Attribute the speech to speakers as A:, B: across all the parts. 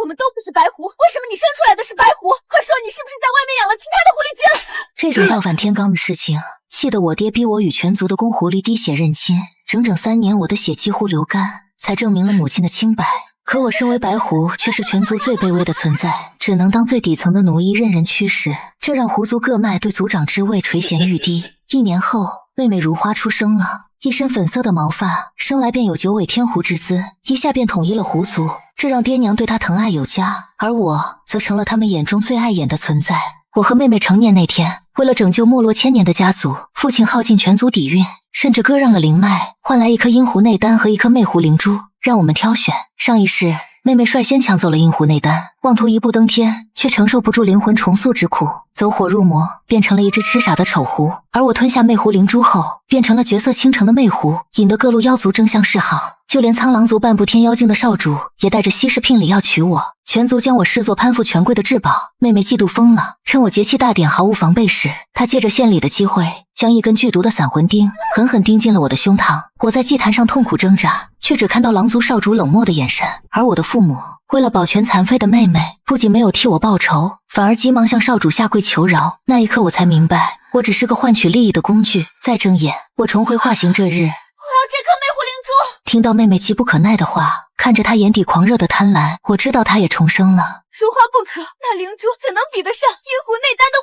A: 们都不是白狐，为什么你生出来的是白狐？快说，你是不是在外面养了其他的狐狸精？
B: 这种倒反天罡的事情，气得我爹逼我与全族的公狐狸滴血认亲，整整3年，我的血几乎流干，才证明了母亲的清白。可我身为白狐，却是全族最卑微的存在，只能当最底层的奴役，任人驱使，这让狐族各脉对族长之位垂涎欲滴。1年后，妹妹如花出生了，一身粉色的毛发，生来便有9尾天狐之姿，一下便统一了狐族，这让爹娘对她疼爱有加，而我则成了他们眼中最碍眼的存在。我和妹妹成年那天，为了拯救没落1000年的家族，父亲耗尽全族底蕴，甚至割让了灵脉，换来一颗阴狐内丹和一颗魅狐灵珠，让我们挑选。上一世，妹妹率先抢走了阴狐内丹，妄图一步登天，却承受不住灵魂重塑之苦，走火入魔，变成了一只痴傻的丑狐。而我吞下魅狐灵珠后，变成了绝色倾城的魅狐，引得各路妖族争相示好，就连苍狼族半步天妖精的少主也带着稀世聘礼要娶我。全族将我视作攀附权贵的至宝，妹妹嫉妒疯了，趁我节气大典毫无防备时，她借着献礼的机会，将一根剧毒的散魂钉狠狠钉进了我的胸膛。我在祭坛上痛苦挣扎，却只看到狼族少主冷漠的眼神，而我的父母为了保全残废的妹妹，不仅没有替我报仇，反而急忙向少主下跪求饶。那一刻我才明白，我只是个换取利益的工具。再睁眼，我重回化形这日，
A: 我要这颗魅狐灵珠！
B: 听到妹妹急不可耐的话，看着她眼底狂热的贪婪，我知道她也重生了。
A: 如花不可，那灵珠怎能比得上阴狐内丹的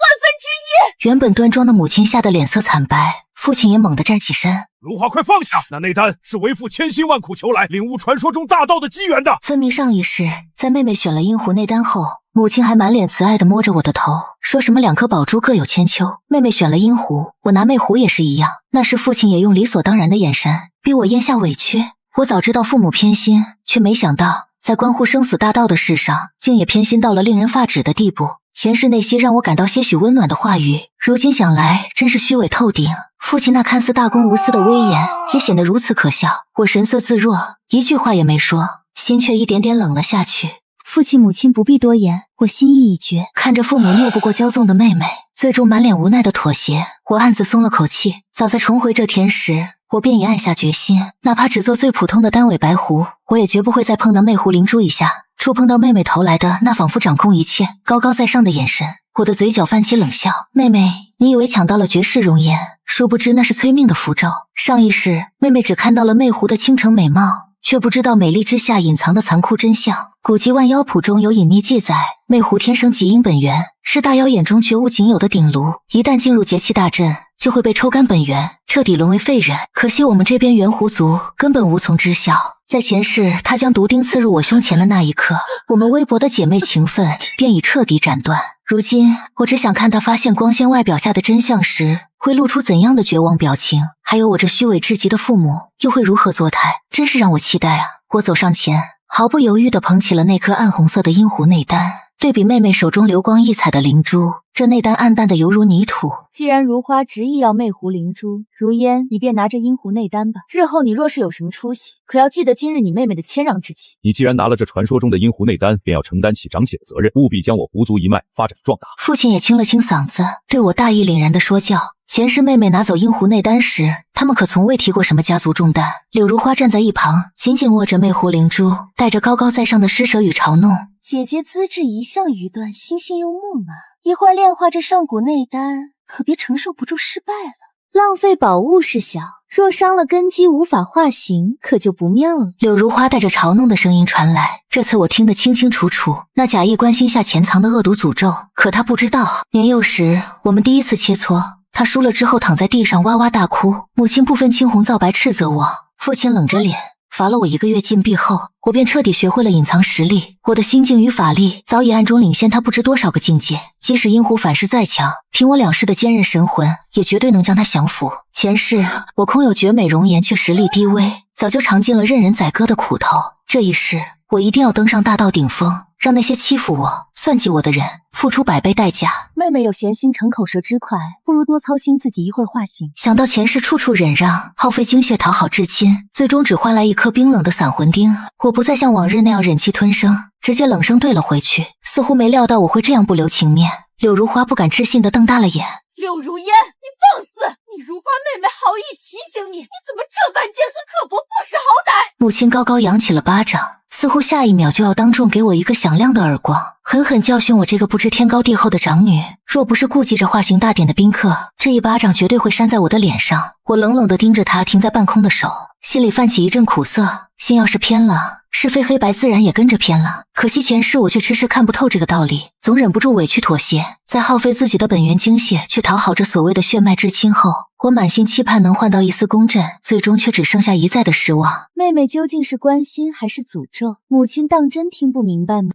A: 1/1000？
B: 原本端庄的母亲吓得脸色惨白，父亲也猛地站起身。
C: 如花，快放下！那内丹是为父千辛万苦求来，领悟传说中大道的机缘的。
B: 分明上一世，在妹妹选了阴狐内丹后，母亲还满脸慈爱地摸着我的头，说什么2颗宝珠各有千秋。妹妹选了阴狐，我拿魅狐也是一样。那时父亲也用理所当然的眼神逼我咽下委屈。我早知道父母偏心，却没想到在关乎生死大道的事上，竟也偏心到了令人发指的地步。前世那些让我感到些许温暖的话语，如今想来真是虚伪透顶。父亲那看似大公无私的威严，也显得如此可笑。我神色自若，一句话也没说，心却一点点冷了下去。
D: 父亲母亲不必多言，我心意已决。
B: 看着父母拗不过骄纵的妹妹，最终满脸无奈的妥协，我暗自松了口气。早在重回这天时，我便已暗下决心，哪怕只做最普通的单尾白狐，我也绝不会再碰到魅狐灵珠一下。触碰到妹妹投来的那仿佛掌控一切、高高在上的眼神，我的嘴角泛起冷笑。妹妹，你以为抢到了绝世容颜，殊不知那是催命的符咒。上一世，妹妹只看到了魅狐的倾城美貌，却不知道美丽之下隐藏的残酷真相。古籍万妖谱中有隐秘记载，魅狐天生极阴本源，是大妖眼中绝无仅有的鼎炉，一旦进入节气大阵，就会被抽干本源，彻底沦为废人。可惜我们这边猿狐族根本无从知晓。在前世他将毒钉刺入我胸前的那一刻，我们微薄的姐妹情分便已彻底斩断。如今我只想看他发现光鲜外表下的真相时，会露出怎样的绝望表情，还有我这虚伪至极的父母又会如何作态，真是让我期待啊。我走上前，毫不犹豫地捧起了那颗暗红色的阴狐内丹，对比妹妹手中流光溢彩的灵珠，这内丹暗淡的犹如泥土。
D: 既然如花执意要魅狐灵珠，如烟你便拿着阴狐内丹吧。日后你若是有什么出息，可要记得今日你妹妹的谦让之情。
E: 你既然拿了这传说中的阴狐内丹，便要承担起长血的责任，务必将我狐族一脉发展壮大。
B: 父亲也清了清嗓子，对我大义凛然地说教。前世妹妹拿走阴狐内丹时，他们可从未提过什么家族重担。柳如花站在一旁，紧紧握着魅狐灵珠，带着高高在上的施舍与嘲弄。
D: 姐姐资质一向愚钝，心性又木马，一会儿炼化这上古内丹，可别承受不住失败了。浪费宝物是小，若伤了根基无法化形，可就不妙了。
B: 柳如花带着嘲弄的声音传来，这次我听得清清楚楚，那假意关心下潜藏的恶毒诅咒。可她不知道，年幼时我们第一次切磋，她输了之后躺在地上哇哇大哭，母亲不分青红皂白斥责我，父亲冷着脸罚了我1个月禁闭后，我便彻底学会了隐藏实力。我的心境与法力早已暗中领先他不知多少个境界，即使阴狐反噬再强，凭我2世的坚韧神魂，也绝对能将他降服。前世我空有绝美容颜，却实力低微，早就尝尽了任人宰割的苦头。这一世我一定要登上大道顶峰，让那些欺负我、算计我的人付出100倍代价。
D: 妹妹有闲心逞口舌之快，不如多操心自己一会儿化形。
B: 想到前世处处忍让，耗费精血讨好至亲，最终只换来一颗冰冷的散魂钉，我不再像往日那样忍气吞声，直接冷声对了回去，似乎没料到我会这样不留情面。柳如花不敢置信地瞪大了眼。
A: 柳如烟，你放肆！你如花妹妹好意提醒你，你怎么这般尖酸刻薄，不识好歹？
B: 母亲高高扬起了巴掌，似乎下一秒就要当众给我一个响亮的耳光，狠狠教训我这个不知天高地厚的长女。若不是顾忌着化形大典的宾客，这一巴掌绝对会扇在我的脸上。我冷冷地盯着她停在半空的手，心里泛起一阵苦涩。心要是偏了，是非黑白自然也跟着偏了。可惜前世我却迟迟看不透这个道理，总忍不住委屈妥协，在耗费自己的本源精血去讨好这所谓的血脉至亲后，我满心期盼能换到一丝公正，最终却只剩下一再的失望。
D: 妹妹究竟是关心还是诅咒？母亲当真听不明白吗？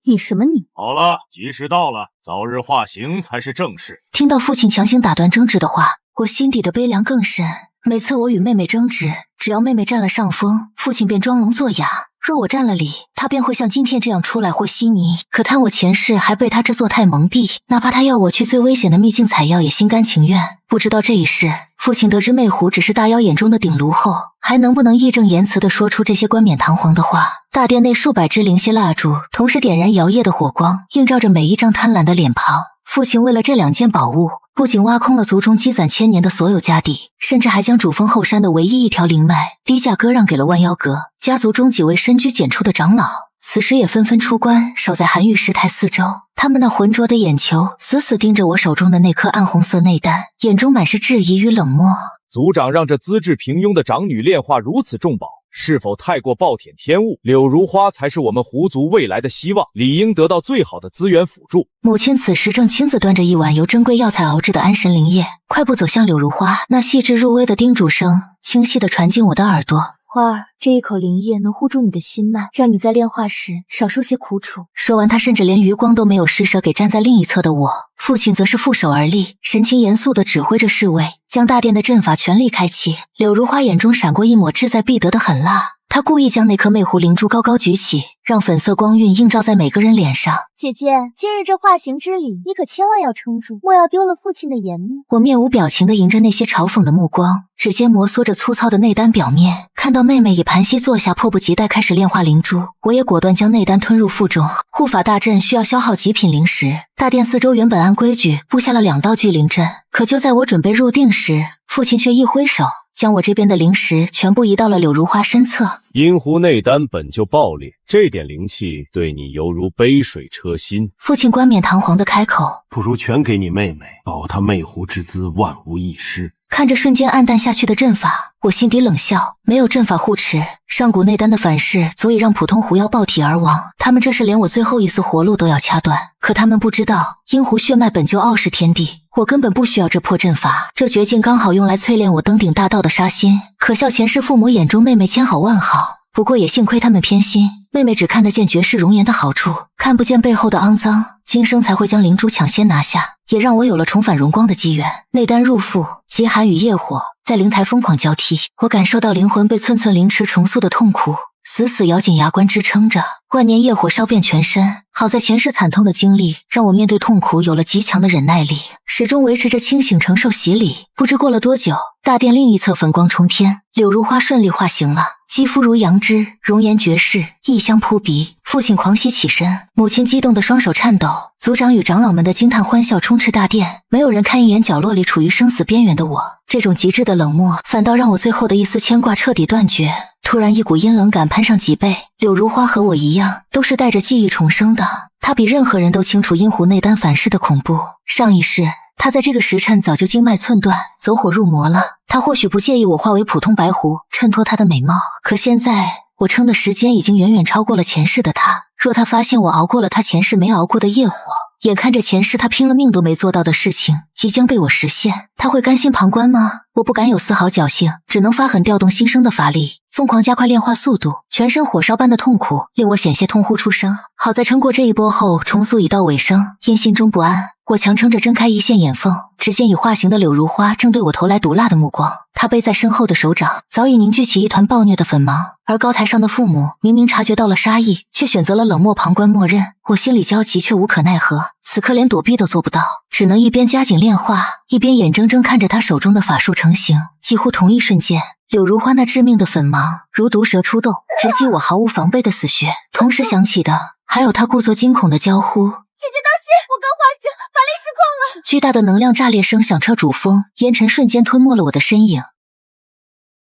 D: 你什么你？
E: 好了，吉时到了，早日化形才是正事。
B: 听到父亲强行打断争执的话，我心底的悲凉更深。每次我与妹妹争执，只要妹妹占了上风，父亲便装聋作哑；若我占了理，他便会像今天这样出来和稀泥。可叹我前世还被他这作态蒙蔽，哪怕他要我去最危险的秘境采药，也心甘情愿。不知道这一世，父亲得知魅狐只是大妖眼中的顶炉后，还能不能义正言辞地说出这些冠冕堂皇的话？大殿内数百支灵蝎蜡烛同时点燃摇曳的火光，映照着每一张贪婪的脸庞。父亲为了这2件宝物，不仅挖空了族中积攒千年的所有家底，甚至还将主峰后山的唯一一条灵脉低价割让给了万妖阁。家族中几位深居简出的长老此时也纷纷出关，守在寒玉石台四周。他们那浑浊的眼球死死盯着我手中的那颗暗红色内丹，眼中满是质疑与冷漠。
E: 族长让这资质平庸的长女炼化如此重宝，是否太过暴殄天物？柳如花才是我们狐族未来的希望，理应得到最好的资源辅助。
B: 母亲此时正亲自端着一碗由珍贵药材熬制的安神灵液，快步走向柳如花，那细致入微的叮嘱声清晰地传进我的耳朵。
D: 花儿，这一口灵液能护住你的心脉，让你在炼化时少受些苦楚。
B: 说完，他甚至连余光都没有施舍给站在另一侧的我。父亲则是负手而立，神情严肃地指挥着侍卫，将大殿的阵法全力开启。柳如花眼中闪过一抹志在必得的狠辣，他故意将那颗魅狐灵珠高高举起，让粉色光晕映照在每个人脸上。
D: 姐姐，今日这化形之礼，你可千万要撑住，莫要丢了父亲的颜面。
B: 我面无表情地迎着那些嘲讽的目光，指尖摩挲着粗糙的内丹表面，看到妹妹已盘膝坐下，迫不及待开始炼化灵珠，我也果断将内丹吞入腹中。护法大阵需要消耗极品灵石，大殿四周原本按规矩布下了2道聚灵阵，可就在我准备入定时，父亲却一挥手，将我这边的灵石全部移到了柳如花身侧。
E: 阴狐内丹本就爆裂，这点灵气对你犹如杯水车薪。
B: 父亲冠冕堂皇地开口，
F: 不如全给你妹妹，保她魅狐之姿万无一失。
B: 看着瞬间暗淡下去的阵法，我心底冷笑，没有阵法护持，上古内丹的反噬足以让普通狐妖爆体而亡，他们这是连我最后一丝活路都要掐断。可他们不知道，阴狐血脉本就傲视天地，我根本不需要这破阵法，这绝境刚好用来淬炼我登顶大道的杀心。可笑前世父母眼中妹妹千好万好，不过也幸亏他们偏心，妹妹只看得见绝世容颜的好处，看不见背后的肮脏，今生才会将灵珠抢先拿下，也让我有了重返荣光的机缘。内丹入腹，极寒与业火在灵台疯狂交替，我感受到灵魂被寸寸灵池重塑的痛苦，死死咬紧牙关支撑着，万年业火烧遍全身。好在前世惨痛的经历让我面对痛苦有了极强的忍耐力，始终维持着清醒承受洗礼。不知过了多久，大殿另一侧粉光冲天，柳如花顺利化形了，肌肤如羊脂，容颜绝世，异香扑鼻。父亲狂喜起身，母亲激动的双手颤抖，族长与长老们的惊叹欢笑充斥大殿，没有人看一眼角落里处于生死边缘的我。这种极致的冷漠反倒让我最后的一丝牵挂彻底断绝。突然一股阴冷感攀上脊背，柳如花和我一样，都是带着记忆重生的，她比任何人都清楚阴狐内丹反噬的恐怖。上一世他在这个时辰早就经脉寸断，走火入魔了。他或许不介意我化为普通白狐，衬托他的美貌，可现在我撑的时间已经远远超过了前世的他。若他发现我熬过了他前世没熬过的业火，眼看着前世他拼了命都没做到的事情即将被我实现，他会甘心旁观吗？我不敢有丝毫侥幸，只能发狠调动新生的法力，疯狂加快炼化速度，全身火烧般的痛苦令我险些痛呼出声。好在撑过这一波后，重塑已到尾声，因心中不安，我强撑着睁开一线眼缝，只见已化形的柳如花正对我投来毒辣的目光，她背在身后的手掌早已凝聚起一团暴虐的粉芒，而高台上的父母明明察觉到了杀意，却选择了冷漠旁观默认。我心里焦急却无可奈何，此刻连躲避都做不到，只能一边加紧炼化，一边眼睁睁看着他手中的法术成型。几乎同一瞬间，柳如花那致命的粉芒如毒蛇出洞，直击我毫无防备的死穴。同时响起的还有他故作惊恐的娇呼：
A: 姐姐当心，我刚化行，法力失控了！
B: 巨大的能量炸裂声响彻主峰，烟尘瞬间吞没了我的身影。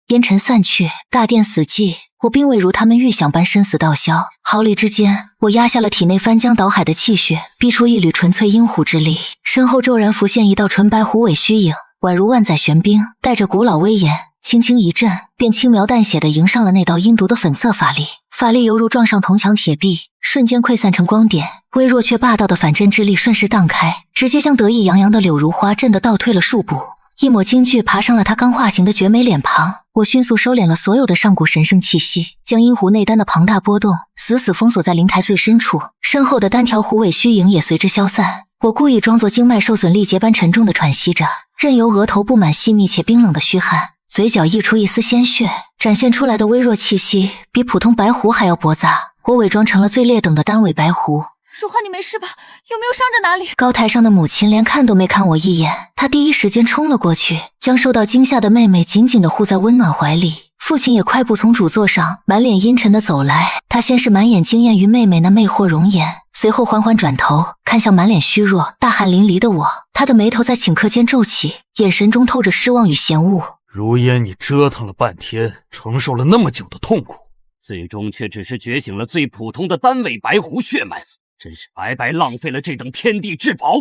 B: 烟尘散去，大殿死寂，我并未如他们预想般生死道消。毫厘之间，我压下了体内翻江倒海的气血，逼出一缕纯粹阴虎之力，身后骤然浮现一道纯白虎尾虚影，宛如万载玄冰，带着古老威严。轻轻一震，便轻描淡写地迎上了那道阴毒的粉色法力。法力犹如撞上铜墙铁壁，瞬间溃散成光点，微弱却霸道的反震之力顺势荡开，直接将得意洋洋的柳如花震得倒退了数步。一抹惊惧爬上了她刚化形的绝美脸庞，我迅速收敛了所有的上古神圣气息，将阴湖内丹的庞大波动死死封锁在灵台最深处，身后的单条虎尾虚影也随之消散。我故意装作经脉受损力竭般沉重地喘息着，任由额头布满细密且冰冷的虚汗，嘴角溢出一丝鲜血，展现出来的微弱气息比普通白狐还要驳杂。我伪装成了最劣等的单尾白狐。
A: 如花，你没事吧？有没有伤着哪里？
B: 高台上的母亲连看都没看我一眼，她第一时间冲了过去，将受到惊吓的妹妹紧紧地护在温暖怀里。父亲也快步从主座上满脸阴沉地走来，他先是满眼惊艳于妹妹那魅惑容颜，随后缓缓转头看向满脸虚弱、大汗淋漓的我，他的眉头在顷刻间皱起，眼神中透着失望与嫌恶。
F: 如烟，你折腾了半天，承受了那么久的痛苦，
G: 最终却只是觉醒了最普通的单尾白狐血脉，真是白白浪费了这等天地至宝。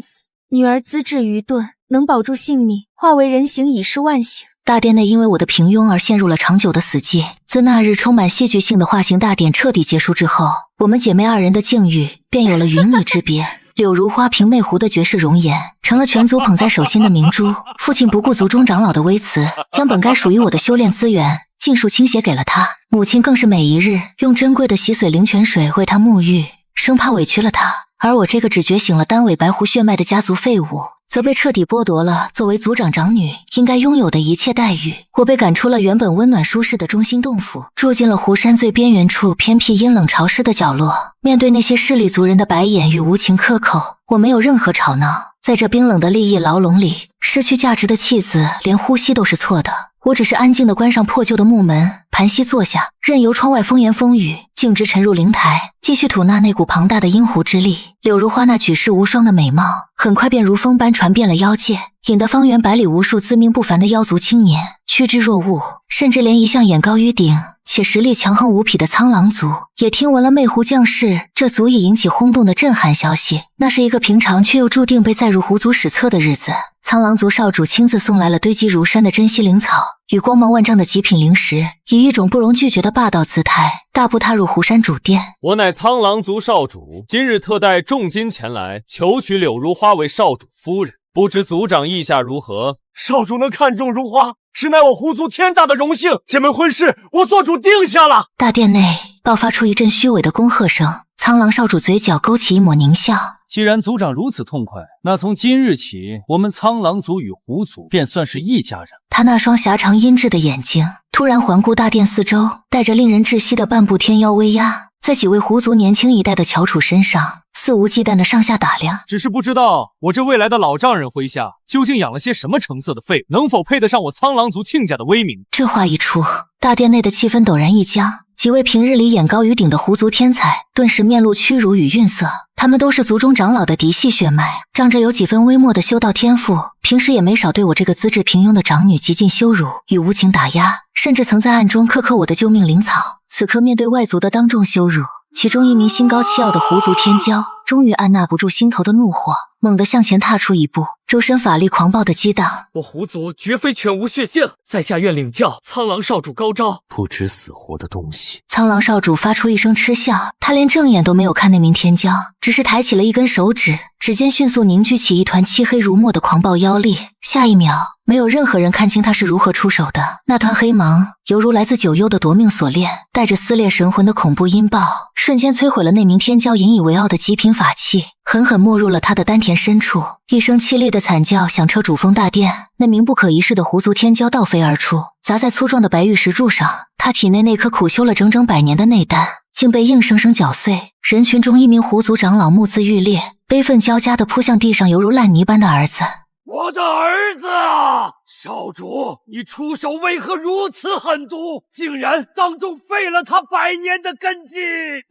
D: 女儿资质愚钝，能保住性命，化为人形已是万幸。
B: 大殿内因为我的平庸而陷入了长久的死寂。自那日充满戏剧性的化形大典彻底结束之后，我们姐妹二人的境遇便有了云泥之别。柳如花凭魅狐的绝世容颜，成了全族捧在手心的明珠。父亲不顾族中长老的威辞，将本该属于我的修炼资源尽数倾斜给了她。母亲更是每一日用珍贵的洗髓灵泉水为她沐浴，生怕委屈了她。而我这个只觉醒了单尾白狐血脉的家族废物，则被彻底剥夺了作为族长长女应该拥有的一切待遇。我被赶出了原本温暖舒适的中心洞府，住进了湖山最边缘处偏僻阴冷潮湿的角落。面对那些势利族人的白眼与无情苛扣，我没有任何吵闹。在这冰冷的利益牢笼里，失去价值的弃子连呼吸都是错的。我只是安静地关上破旧的木门，盘膝坐下，任由窗外风言风语，径直沉入灵台，继续吐纳那股庞大的阴湖之力。柳如花那举世无双的美貌，很快便如风般传遍了妖界，引得方圆百里无数自命不凡的妖族青年趋之若鹜，甚至连一向眼高于顶且实力强横无匹的苍狼族也听闻了魅狐降世这足以引起轰动的震撼消息。那是一个平常却又注定被载入狐族史册的日子。苍狼族少主亲自送来了堆积如山的珍稀灵草与光芒万丈的极品灵石，以一种不容拒绝的霸道姿态大步踏入湖山主殿。
E: 我乃苍狼族少主，今日特带重金前来求娶柳如花为少主夫人，不知族长意下如何？
C: 少主能看中如花，实乃我狐族天大的荣幸。这门婚事，我做主定下了。
B: 大殿内爆发出一阵虚伪的恭贺声，苍狼少主嘴角勾起一抹狞笑。
H: 既然族长如此痛快，那从今日起，我们苍狼族与狐族便算是一家人。
B: 他那双狭长阴鸷的眼睛突然环顾大殿四周，带着令人窒息的半步天妖威压，在几位狐族年轻一代的翘楚身上肆无忌惮的上下打量。
H: 只是不知道我这未来的老丈人麾下究竟养了些什么成色的废物，能否配得上我苍狼族亲家的威名？
B: 这话一出，大殿内的气氛陡然一僵，几位平日里眼高于顶的狐族天才顿时面露屈辱与愠色。他们都是族中长老的嫡系血脉，仗着有几分微末的修道天赋，平时也没少对我这个资质平庸的长女极尽羞辱与无情打压，甚至曾在暗中克我的救命灵草。此刻面对外族的当众羞辱，其中一名心高气傲的狐族天骄终于按捺不住心头的怒火，猛地向前踏出一步，周身法力狂暴的激荡。
I: 我狐族绝非犬无血性，在下愿领教苍狼少主高招。
F: 不知死活的东西！
B: 苍狼少主发出一声嗤笑，他连正眼都没有看那名天骄，只是抬起了一根手指，指尖迅速凝聚起一团漆黑如墨的狂暴妖力。下一秒，没有任何人看清他是如何出手的。那团黑芒犹如来自九幽的夺命锁链，带着撕裂神魂的恐怖音爆，瞬间摧毁了那名天骄引以为傲的极品法器，狠狠没入了他的丹田深处。一声凄厉的惨叫响彻主峰大殿，那名不可一世的狐族天骄倒飞而出，砸在粗壮的白玉石柱上。他体内那颗苦修了整整100年的内丹竟被硬生生搅碎。人群中一名狐族长老目眦欲裂，悲愤交加地扑向地上犹如烂泥般的儿子。
C: 我的儿子啊！少主，你出手为何如此狠毒，竟然当众废了他100年的根基？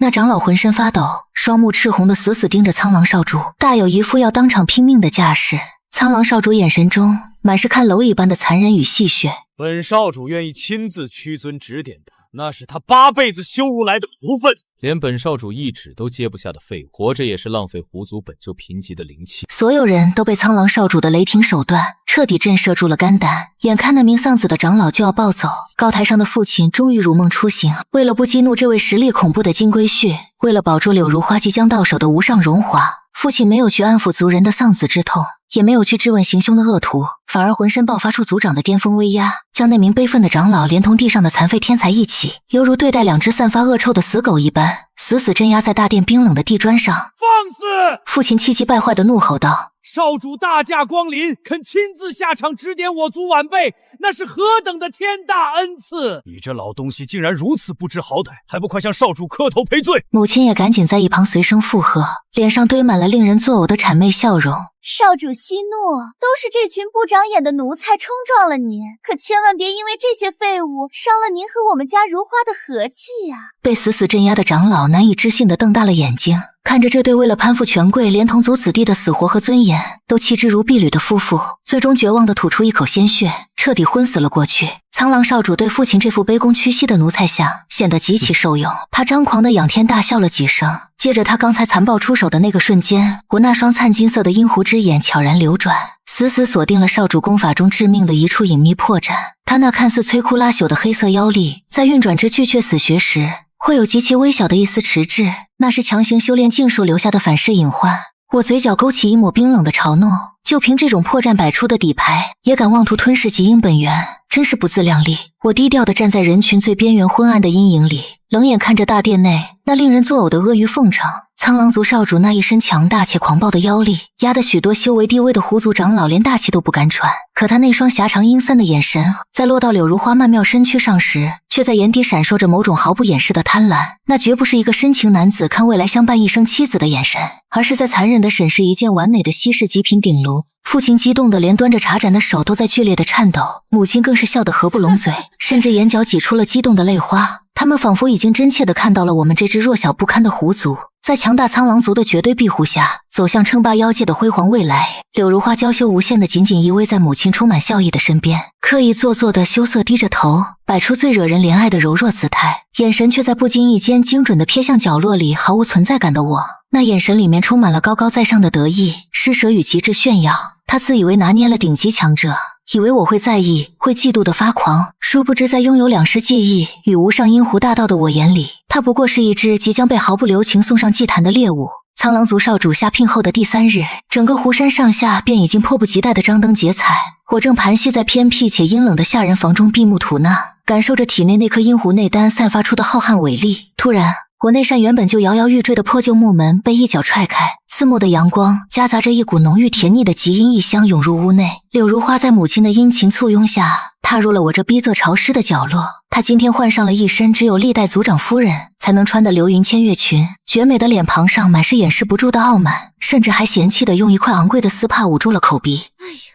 B: 那长老浑身发抖，双目赤红的死死盯着苍狼少主，大有一副要当场拼命的架势。苍狼少主眼神中满是看蝼蚁般的残忍与戏谑。
E: 本少主愿意亲自屈尊指点的，那是他8辈子修无来的福分。
H: 连本少主一指都接不下的废物，活着也是浪费狐族本就贫瘠的灵气。
B: 所有人都被苍狼少主的雷霆手段彻底震慑住了肝胆。眼看那名丧子的长老就要暴走，高台上的父亲终于如梦初醒。为了不激怒这位实力恐怖的金龟婿，为了保住柳如花即将到手的无上荣华，父亲没有去安抚族人的丧子之痛，也没有去质问行凶的恶徒，反而浑身爆发出族长的巅峰威压，将那名悲愤的长老连同地上的残废天才一起，犹如对待2只散发恶臭的死狗一般，死死镇压在大殿冰冷的地砖上。
C: 放肆！
B: 父亲气急败坏地怒吼道：
C: 少主大驾光临，肯亲自下场指点我族晚辈，那是何等的天大恩赐！你这老东西竟然如此不知好歹，还不快向少主磕头赔罪！
B: 母亲也赶紧在一旁随声附和，脸上堆满了令人作呕的谄媚笑容。
D: 少主息怒，都是这群不长眼的奴才冲撞了您，可千万别因为这些废物伤了您和我们家如花的和气呀！
B: 被死死镇压的长老难以置信地瞪大了眼睛，看着这对为了攀附权贵连同族子弟的死活和尊严都弃之如敝履的夫妇，最终绝望地吐出一口鲜血，彻底昏死了过去。苍狼少主对父亲这副卑躬屈膝的奴才像显得极其受用，他张狂地仰天大笑了几声，接着他刚才残暴出手的那个瞬间，我那双灿金色的阴狐之眼悄然流转，死死锁定了少主功法中致命的一处隐秘破绽。他那看似摧枯拉朽的黑色妖力，在运转至巨阙死穴时，会有极其微小的一丝迟滞，那是强行修炼禁术留下的反噬隐患。我嘴角勾起一抹冰冷的嘲弄，就凭这种破绽百出的底牌，也敢妄图吞噬极阴本源，真是不自量力。我低调地站在人群最边缘昏暗的阴影里，冷眼看着大殿内那令人作呕的阿谀奉承。苍狼族少主那一身强大且狂暴的妖力，压得许多修为低微的狐族长老连大气都不敢喘。可他那双狭长阴森的眼神，在落到柳如花曼妙身躯上时，却在眼底闪烁着某种毫不掩饰的贪婪。那绝不是一个深情男子看未来相伴一生妻子的眼神，而是在残忍地审视一件完美的西式极品鼎炉。父亲激动的连端着茶盏的手都在剧烈的颤抖，母亲更是笑得合不拢嘴，甚至眼角挤出了激动的泪花。他们仿佛已经真切地看到了我们这支弱小不堪的狐族，在强大苍狼族的绝对庇护下，走向称霸妖界的辉煌未来。柳如花娇羞无限地紧紧依偎在母亲充满笑意的身边，刻意做作的羞涩低着头，摆出最惹人怜爱的柔弱姿态，眼神却在不经意间精准地瞥向角落里毫无存在感的我。那眼神里面充满了高高在上的得意、施舍与极致炫耀。他自以为拿捏了顶级强者，以为我会在意、会嫉妒的发狂，殊不知在拥有2世记忆与无上阴狐大道的我眼里，他不过是一只即将被毫不留情送上祭坛的猎物。苍狼族少主下聘后的第3日，整个湖山上下便已经迫不及待地张灯结彩。我正盘膝在偏僻且阴冷的下人房中闭目吐纳，感受着体内那颗阴狐内丹散发出的浩瀚伟力。突然，我那扇原本就摇摇欲坠的破旧木门被一脚踹开，刺目的阳光夹杂着一股浓郁甜腻的极阴异香涌入屋内。柳如花在母亲的殷勤簇拥下踏入了我这逼仄潮湿的角落。她今天换上了一身只有历代族长夫人才能穿的流云千月裙，绝美的脸庞上满是掩饰不住的傲慢，甚至还嫌弃的用一块昂贵的丝帕捂住了口鼻。
D: 哎呀，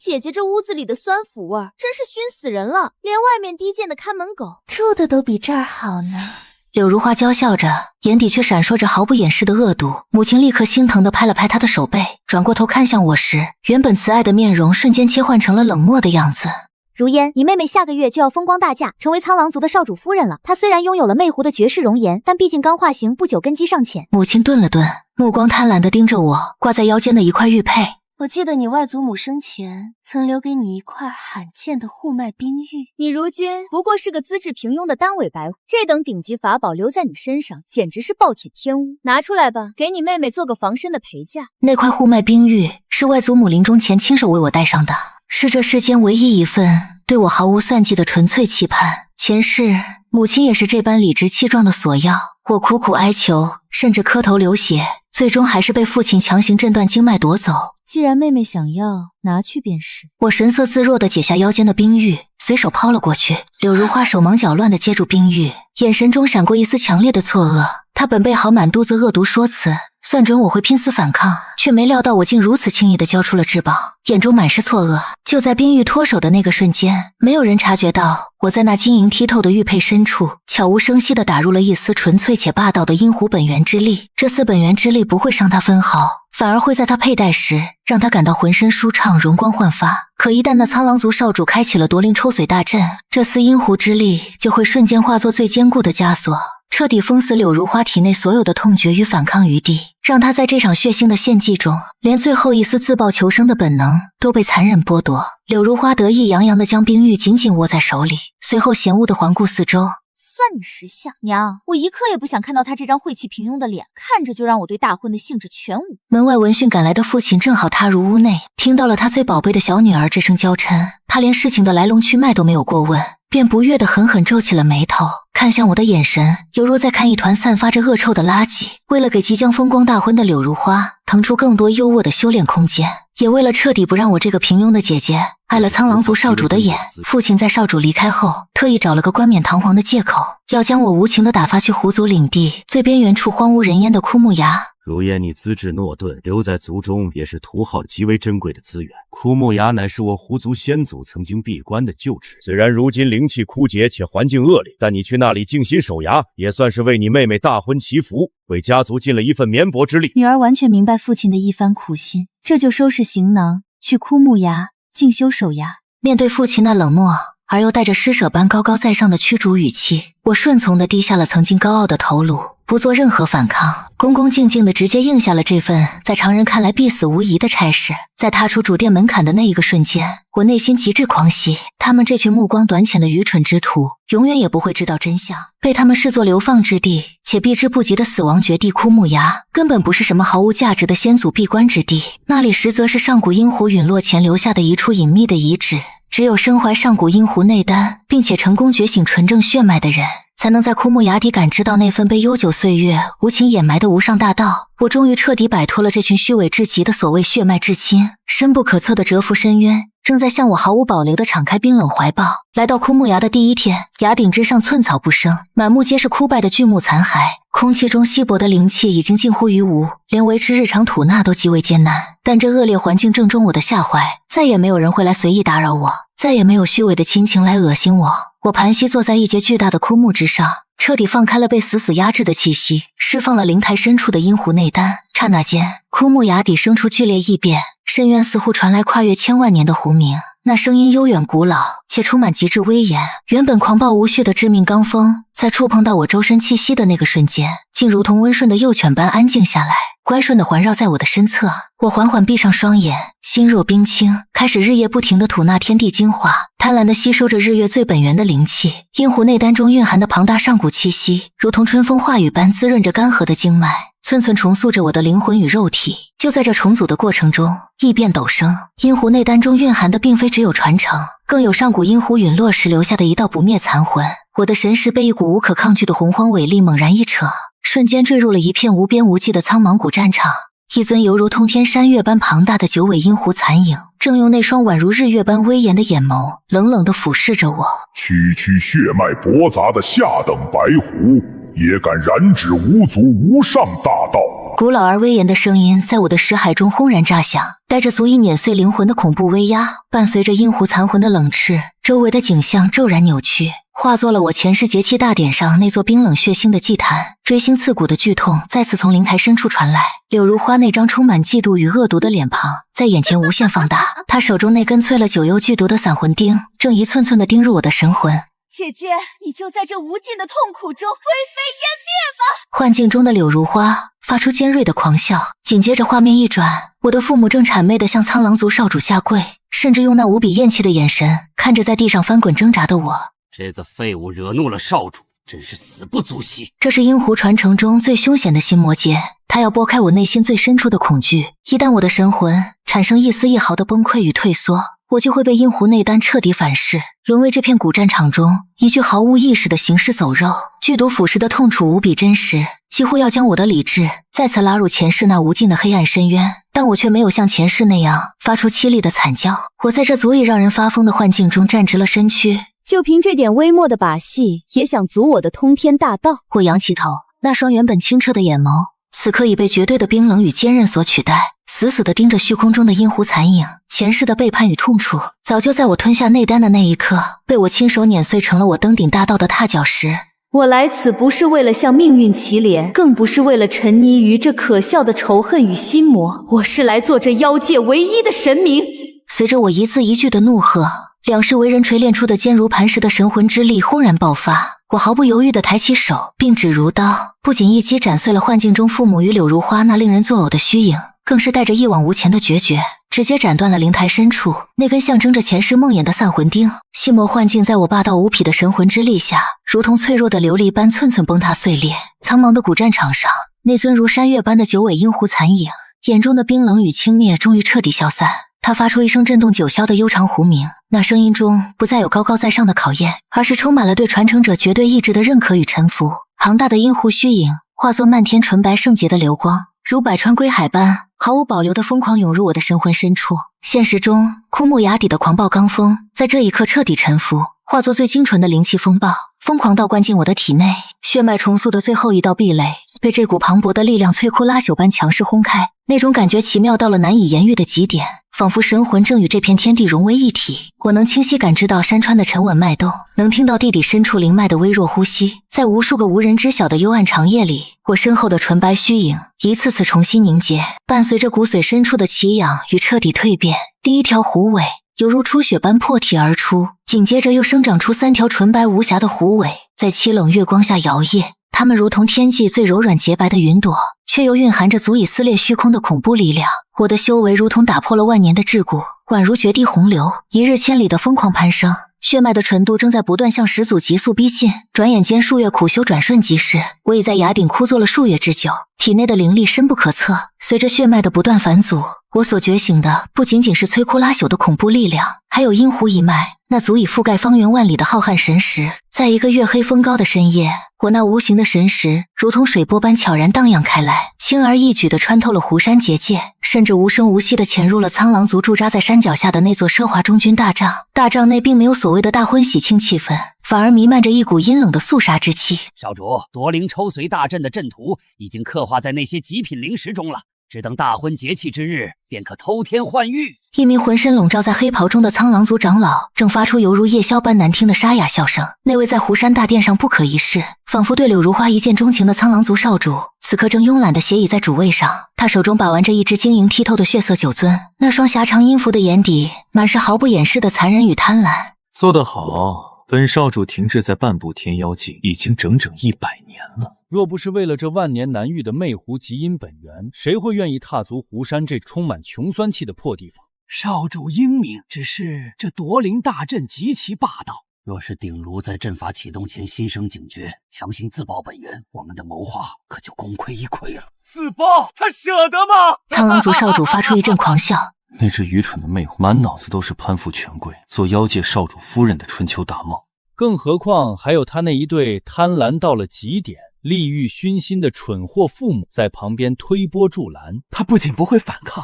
D: 姐姐这屋子里的酸腐味真是熏死人了，连外面低贱的看门狗住的都比这儿好呢。
B: 柳如花娇笑着，眼底却闪烁着毫不掩饰的恶毒。母亲立刻心疼地拍了拍她的手背，转过头看向我时，原本慈爱的面容瞬间切换成了冷漠的样子。
D: 如烟，你妹妹下个月就要风光大嫁，成为苍狼族的少主夫人了。她虽然拥有了魅狐的绝世容颜，但毕竟刚化形不久，根基尚浅。
B: 母亲顿了顿，目光贪婪地盯着我挂在腰间的一块玉佩。
D: 我记得你外祖母生前曾留给你一块罕见的护脉冰玉，你如今不过是个资质平庸的单尾白狐，这等顶级法宝留在你身上，简直是暴殄天物。拿出来吧，给你妹妹做个防身的陪嫁。
B: 那块护脉冰玉是外祖母临终前亲手为我戴上的，是这世间唯一一份对我毫无算计的纯粹期盼。前世母亲也是这般理直气壮的索要，我苦苦哀求，甚至磕头流血，最终还是被父亲强行震断经脉夺走。
D: 既然妹妹想要，拿去便是。
B: 我神色自若地解下腰间的冰玉，随手抛了过去。柳如花手忙脚乱地接住冰玉，眼神中闪过一丝强烈的错愕。她本备好满肚子恶毒说辞，算准我会拼死反抗，却没料到我竟如此轻易地交出了至宝，眼中满是错愕。就在冰玉脱手的那个瞬间，没有人察觉到我在那晶莹剔透的玉佩深处，悄无声息地打入了一丝纯粹且霸道的阴湖本源之力。这丝本源之力不会伤他分毫，反而会在他佩戴时让他感到浑身舒畅，容光焕发。可一旦那苍狼族少主开启了夺灵抽髓大阵，这丝阴湖之力就会瞬间化作最坚固的枷锁，彻底封死柳如花体内所有的痛觉与反抗余地，让她在这场血腥的献祭中，连最后一丝自爆求生的本能都被残忍剥夺。柳如花得意洋洋地将冰玉紧紧握在手里，随后嫌恶地环顾四周。
D: 算你识相，娘，我一刻也不想看到他这张晦气平庸的脸，看着就让我对大婚的兴致全无。
B: 门外闻讯赶来的父亲正好踏入屋内，听到了他最宝贝的小女儿这声娇嗔，他连事情的来龙去脉都没有过问，便不悦地狠狠皱起了眉头，看向我的眼神犹如在看一团散发着恶臭的垃圾。为了给即将风光大婚的柳如花腾出更多优渥的修炼空间，也为了彻底不让我这个平庸的姐姐碍了苍狼族少主的眼，父亲在少主离开后特意找了个冠冕堂皇的借口，要将我无情地打发去狐族领地最边缘处荒无人烟的枯木崖。
F: 如烟，你资质诺顿，留在族中也是图耗极为珍贵的资源。枯木崖乃是我狐族先祖曾经闭关的旧址，虽然如今灵气枯竭且环境恶劣，但你去那里静心守崖，也算是为你妹妹大婚祈福，为家族尽了一份绵薄之力。
D: 女儿完全明白父亲的一番苦心，这就收拾行囊去枯木崖静修守崖。
B: 面对父亲那冷漠而又带着施舍般高高在上的驱逐语气，我顺从地低下了曾经高傲的头颅，不做任何反抗，恭恭敬敬地直接应下了这份在常人看来必死无疑的差事。在踏出主殿门槛的那一个瞬间，我内心极致狂喜，他们这群目光短浅的愚蠢之徒永远也不会知道真相，被他们视作流放之地且避之不及的死亡绝地枯木崖根本不是什么毫无价值的先祖闭关之地，那里实则是上古阴湖陨落前留下的一处隐秘的遗址。只有身怀上古阴湖内丹并且成功觉醒纯正血脉的人，才能在枯木崖底感知到那份被悠久岁月无情掩埋的无上大道。我终于彻底摆脱了这群虚伪至极的所谓血脉至亲，深不可测的蛰伏深渊正在向我毫无保留地敞开冰冷怀抱。来到枯木崖的第一天，崖顶之上寸草不生，满目皆是枯败的巨木残骸，空气中稀薄的灵气已经近乎于无，连维持日常吐纳都极为艰难。但这恶劣环境正中我的下怀，再也没有人会来随意打扰我，再也没有虚伪的亲情来恶心我。我盘膝坐在一截巨大的枯木之上，彻底放开了被死死压制的气息，释放了灵台深处的阴湖内丹。刹那间，枯木崖底生出剧烈异变，深渊似乎传来跨越千万年的胡鸣，那声音悠远古老且充满极致威严。原本狂暴无序的致命罡风，在触碰到我周身气息的那个瞬间，竟如同温顺的幼犬般安静下来，乖顺地环绕在我的身侧。我缓缓闭上双眼，心若冰清，开始日夜不停地吐纳天地精华，贪婪地吸收着日月最本源的灵气。阴湖内丹中蕴含的庞大上古气息，如同春风化雨般滋润着干涸的经脉，寸寸重塑着我的灵魂与肉体。就在这重组的过程中，异变陡生。阴湖内丹中蕴含的并非只有传承，更有上古阴湖陨落时留下的一道不灭残魂。我的神识被一股无可抗拒的洪荒伟力猛然一扯，瞬间坠入了一片无边无际的苍茫古战场。一尊犹如通天山岳般庞大的九尾阴湖残影，正用那双宛如日月般威严的眼眸冷冷地俯视着我。
J: 区区血脉驳杂的下等白狐，也敢染指无族无上大道？
B: 古老而威严的声音在我的识海中轰然炸响，带着足以碾碎灵魂的恐怖威压，伴随着阴湖残魂的冷斥，周围的景象骤然扭曲，化作了我前世节气大典上那座冰冷血腥的祭坛。锥心刺骨的剧痛再次从灵台深处传来，柳如花那张充满嫉妒与恶毒的脸庞在眼前无限放大，她手中那根淬了九幽剧毒的散魂钉正一寸寸地钉入我的神魂。
A: 姐姐，你就在这无尽的痛苦中灰飞烟灭吧！
B: 幻境中的柳如花发出尖锐的狂笑，紧接着画面一转，我的父母正谄媚地向苍狼族少主下跪，甚至用那无比厌弃的眼神看着在地上翻滚挣扎的我。
G: 这个废物惹怒了少主，真是死不足惜。
B: 这是阴湖传承中最凶险的心魔劫，它要拨开我内心最深处的恐惧。一旦我的神魂产生一丝一毫的崩溃与退缩，我就会被阴湖内丹彻底反噬，沦为这片古战场中一具毫无意识的行尸走肉。剧毒腐蚀的痛楚无比真实，几乎要将我的理智再次拉入前世那无尽的黑暗深渊，但我却没有像前世那样发出凄厉的惨叫。我在这足以让人发疯的幻境中站直了身躯，
D: 就凭这点微末的把戏，也想阻我的通天大道？
B: 我仰起头，那双原本清澈的眼眸，此刻已被绝对的冰冷与坚韧所取代，死死地盯着虚空中的阴湖残影。前世的背叛与痛楚，早就在我吞下内丹的那一刻，被我亲手碾碎成了我登顶大道的踏脚石。
D: 我来此不是为了向命运乞怜，更不是为了沉溺于这可笑的仇恨与心魔，我是来做这妖界唯一的神明。
B: 随着我一字一句的怒喝，两世为人锤炼出的坚如磐石的神魂之力轰然爆发。我毫不犹豫地抬起手，并指如刀，不仅一击斩碎了幻境中父母与柳如花那令人作呕的虚影，更是带着一往无前的决绝，直接斩断了灵台深处那根象征着前世梦魇的散魂钉。心魔幻境在我霸道无匹的神魂之力下，如同脆弱的琉璃般寸寸崩塌碎裂。苍茫的古战场上，那尊如山岳般的九尾阴狐残影，眼中的冰冷与轻蔑终于彻底消散。他发出一声震动九霄的悠长狐鸣，那声音中不再有高高在上的考验，而是充满了对传承者绝对意志的认可与臣服。庞大的阴狐虚影化作漫天纯白圣洁的流光，如百川归海般毫无保留地疯狂涌入我的神魂深处。现实中枯木崖底的狂暴罡风在这一刻彻底臣服，化作最精纯的灵气风暴，疯狂倒灌进我的体内。血脉重塑的最后一道壁垒被这股磅礴的力量摧枯拉朽般强势轰开，那种感觉奇妙到了难以言喻的极点，仿佛神魂正与这片天地融为一体。我能清晰感知到山川的沉稳脉动，能听到地底深处灵脉的微弱呼吸。在无数个无人知晓的幽暗长夜里，我身后的纯白虚影一次次重新凝结，伴随着骨髓深处的奇痒与彻底蜕变。第一条狐尾犹如初雪般破体而出，紧接着又生长出3条纯白无瑕的狐尾，在凄冷月光下摇曳。它们如同天际最柔软洁白的云朵，却又蕴含着足以撕裂虚空的恐怖力量。我的修为如同打破了万年的桎梏，宛如绝地洪流，一日千里的疯狂攀升。血脉的纯度正在不断向始祖急速逼近，转眼间数月苦修转瞬即逝。我已在崖顶枯坐了数月之久，体内的灵力深不可测。随着血脉的不断返祖，我所觉醒的不仅仅是摧枯拉朽的恐怖力量，还有阴湖一脉，那足以覆盖方圆万里的浩瀚神识。在一个月黑风高的深夜，我那无形的神识如同水波般悄然荡漾开来，轻而易举地穿透了湖山结界，甚至无声无息地潜入了苍狼族驻扎在山脚下的那座奢华中军大帐。大帐内并没有所谓的大婚喜庆气氛，反而弥漫着一股阴冷的肃杀之气。
G: 少主，夺灵抽髓大阵的阵图已经刻画在那些极品灵石中了，只等大婚节气之日，便可偷天换玉。
B: 一名浑身笼罩在黑袍中的苍狼族长老正发出犹如夜宵般难听的沙哑笑声。那位在湖山大殿上不可一世，仿佛对柳如花一见钟情的苍狼族少主，此刻正慵懒地斜倚在主位上，他手中把玩着一只晶莹剔透的血色酒樽，那双狭长阴符的眼底满是毫不掩饰的残忍与贪婪。
H: 做得好，本少主停滞在半步天妖境已经整整100年了。
C: 若不是为了这万年难遇的魅狐极阴本源，谁会愿意踏足湖山这充满穷酸气的破地方？
G: 少主英明，只是这夺灵大阵极其霸道，若是鼎炉在阵法启动前心生警觉，强行自爆本源，我们的谋划可就功亏一篑了。
C: 自爆，他舍得吗？
B: 苍狼族少主发出一阵狂笑。
H: 那只愚蠢的魅狐满脑子都是攀附权贵，做妖界少主夫人的春秋大梦，
C: 更何况还有他那一对贪婪到了极点、利欲熏心的蠢货父母在旁边推波助澜。
K: 他不仅不会反抗，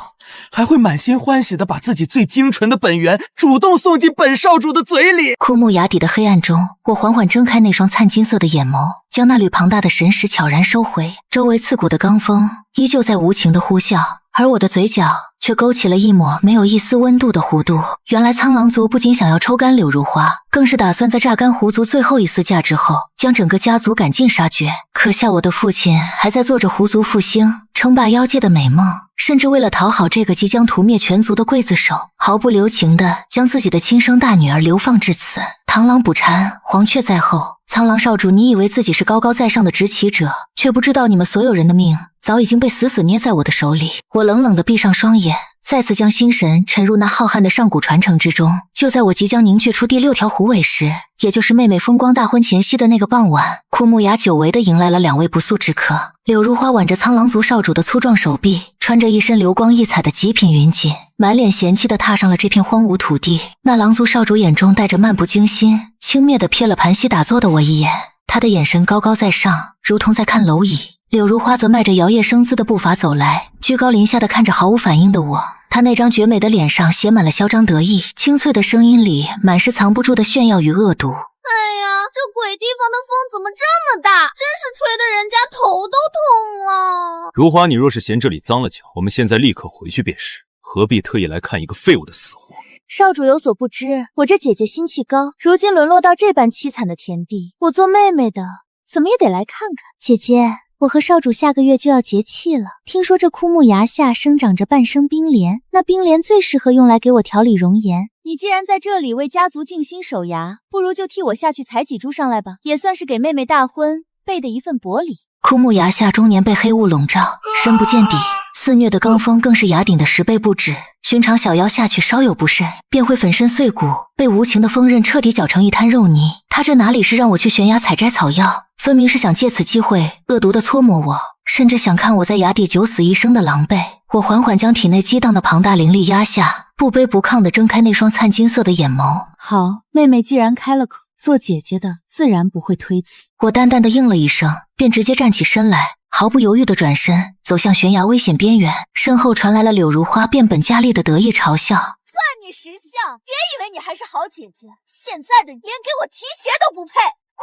K: 还会满心欢喜地把自己最精纯的本源主动送进本少主的嘴里。
B: 枯木崖底的黑暗中，我缓缓睁开那双灿金色的眼眸，将那缕庞大的神识悄然收回。周围刺骨的罡风依旧在无情地呼啸，而我的嘴角却勾起了一抹没有一丝温度的弧度。原来苍狼族不仅想要抽干柳如花，更是打算在榨干狐族最后一丝价之后，将整个家族赶尽杀绝。可笑我的父亲还在做着狐族复兴、称霸妖界的美梦，甚至为了讨好这个即将屠灭全族的刽子手，毫不留情地将自己的亲生大女儿流放至此。螳螂捕蝉，黄雀在后。苍狼少主，你以为自己是高高在上的执旗者，却不知道你们所有人的命早已经被死死捏在我的手里。我冷冷地闭上双眼，再次将心神沉入那浩瀚的上古传承之中。就在我即将凝聚出第6条狐尾时，也就是妹妹风光大婚前夕的那个傍晚，枯木崖久违地迎来了2位不速之客。柳如花挽着苍狼族少主的粗壮手臂，穿着一身流光溢彩的极品云锦，满脸嫌弃地踏上了这片荒芜土地。那狼族少主眼中带着漫不经心，轻蔑地瞥了盘膝打坐的我一眼，他的眼神高高在上，如同在看蝼蚁。柳如花则迈着摇曳生姿的步伐走来，居高临下的看着毫无反应的我。她那张绝美的脸上写满了嚣张得意，清脆的声音里满是藏不住的炫耀与恶毒。
A: 哎呀，这鬼地方的风怎么这么大？真是吹得人家头都痛了。
H: 如花，你若是嫌这里脏了脚，我们现在立刻回去便是，何必特意来看一个废物的死活？
D: 少主有所不知，我这姐姐心气高，如今沦落到这般凄惨的田地，我做妹妹的怎么也得来看看。姐姐，我和少主下个月就要结契了，听说这枯木崖下生长着半生冰莲，那冰莲最适合用来给我调理容颜。你既然在这里为家族静心守崖，不如就替我下去采几株上来吧，也算是给妹妹大婚备的一份薄礼。
B: 枯木崖下终年被黑雾笼罩，深不见底，肆虐的罡风更是崖顶的10倍不止。寻常小妖下去稍有不慎，便会粉身碎骨，被无情的锋刃彻底搅成一滩肉泥。他这哪里是让我去悬崖采摘草药，分明是想借此机会恶毒地搓磨我，甚至想看我在崖底九死一生的狼狈。我缓缓将体内激荡的庞大灵力压下，不卑不亢地睁开那双灿金色的眼眸。
D: 好，妹妹既然开了口，做姐姐的自然不会推辞。
B: 我淡淡地应了一声，便直接站起身来，毫不犹豫地转身走向悬崖危险边缘，身后传来了柳如花变本加厉的得意嘲笑。
A: 算你识相，别以为你还是好姐姐，现在的你连给我提鞋都不配。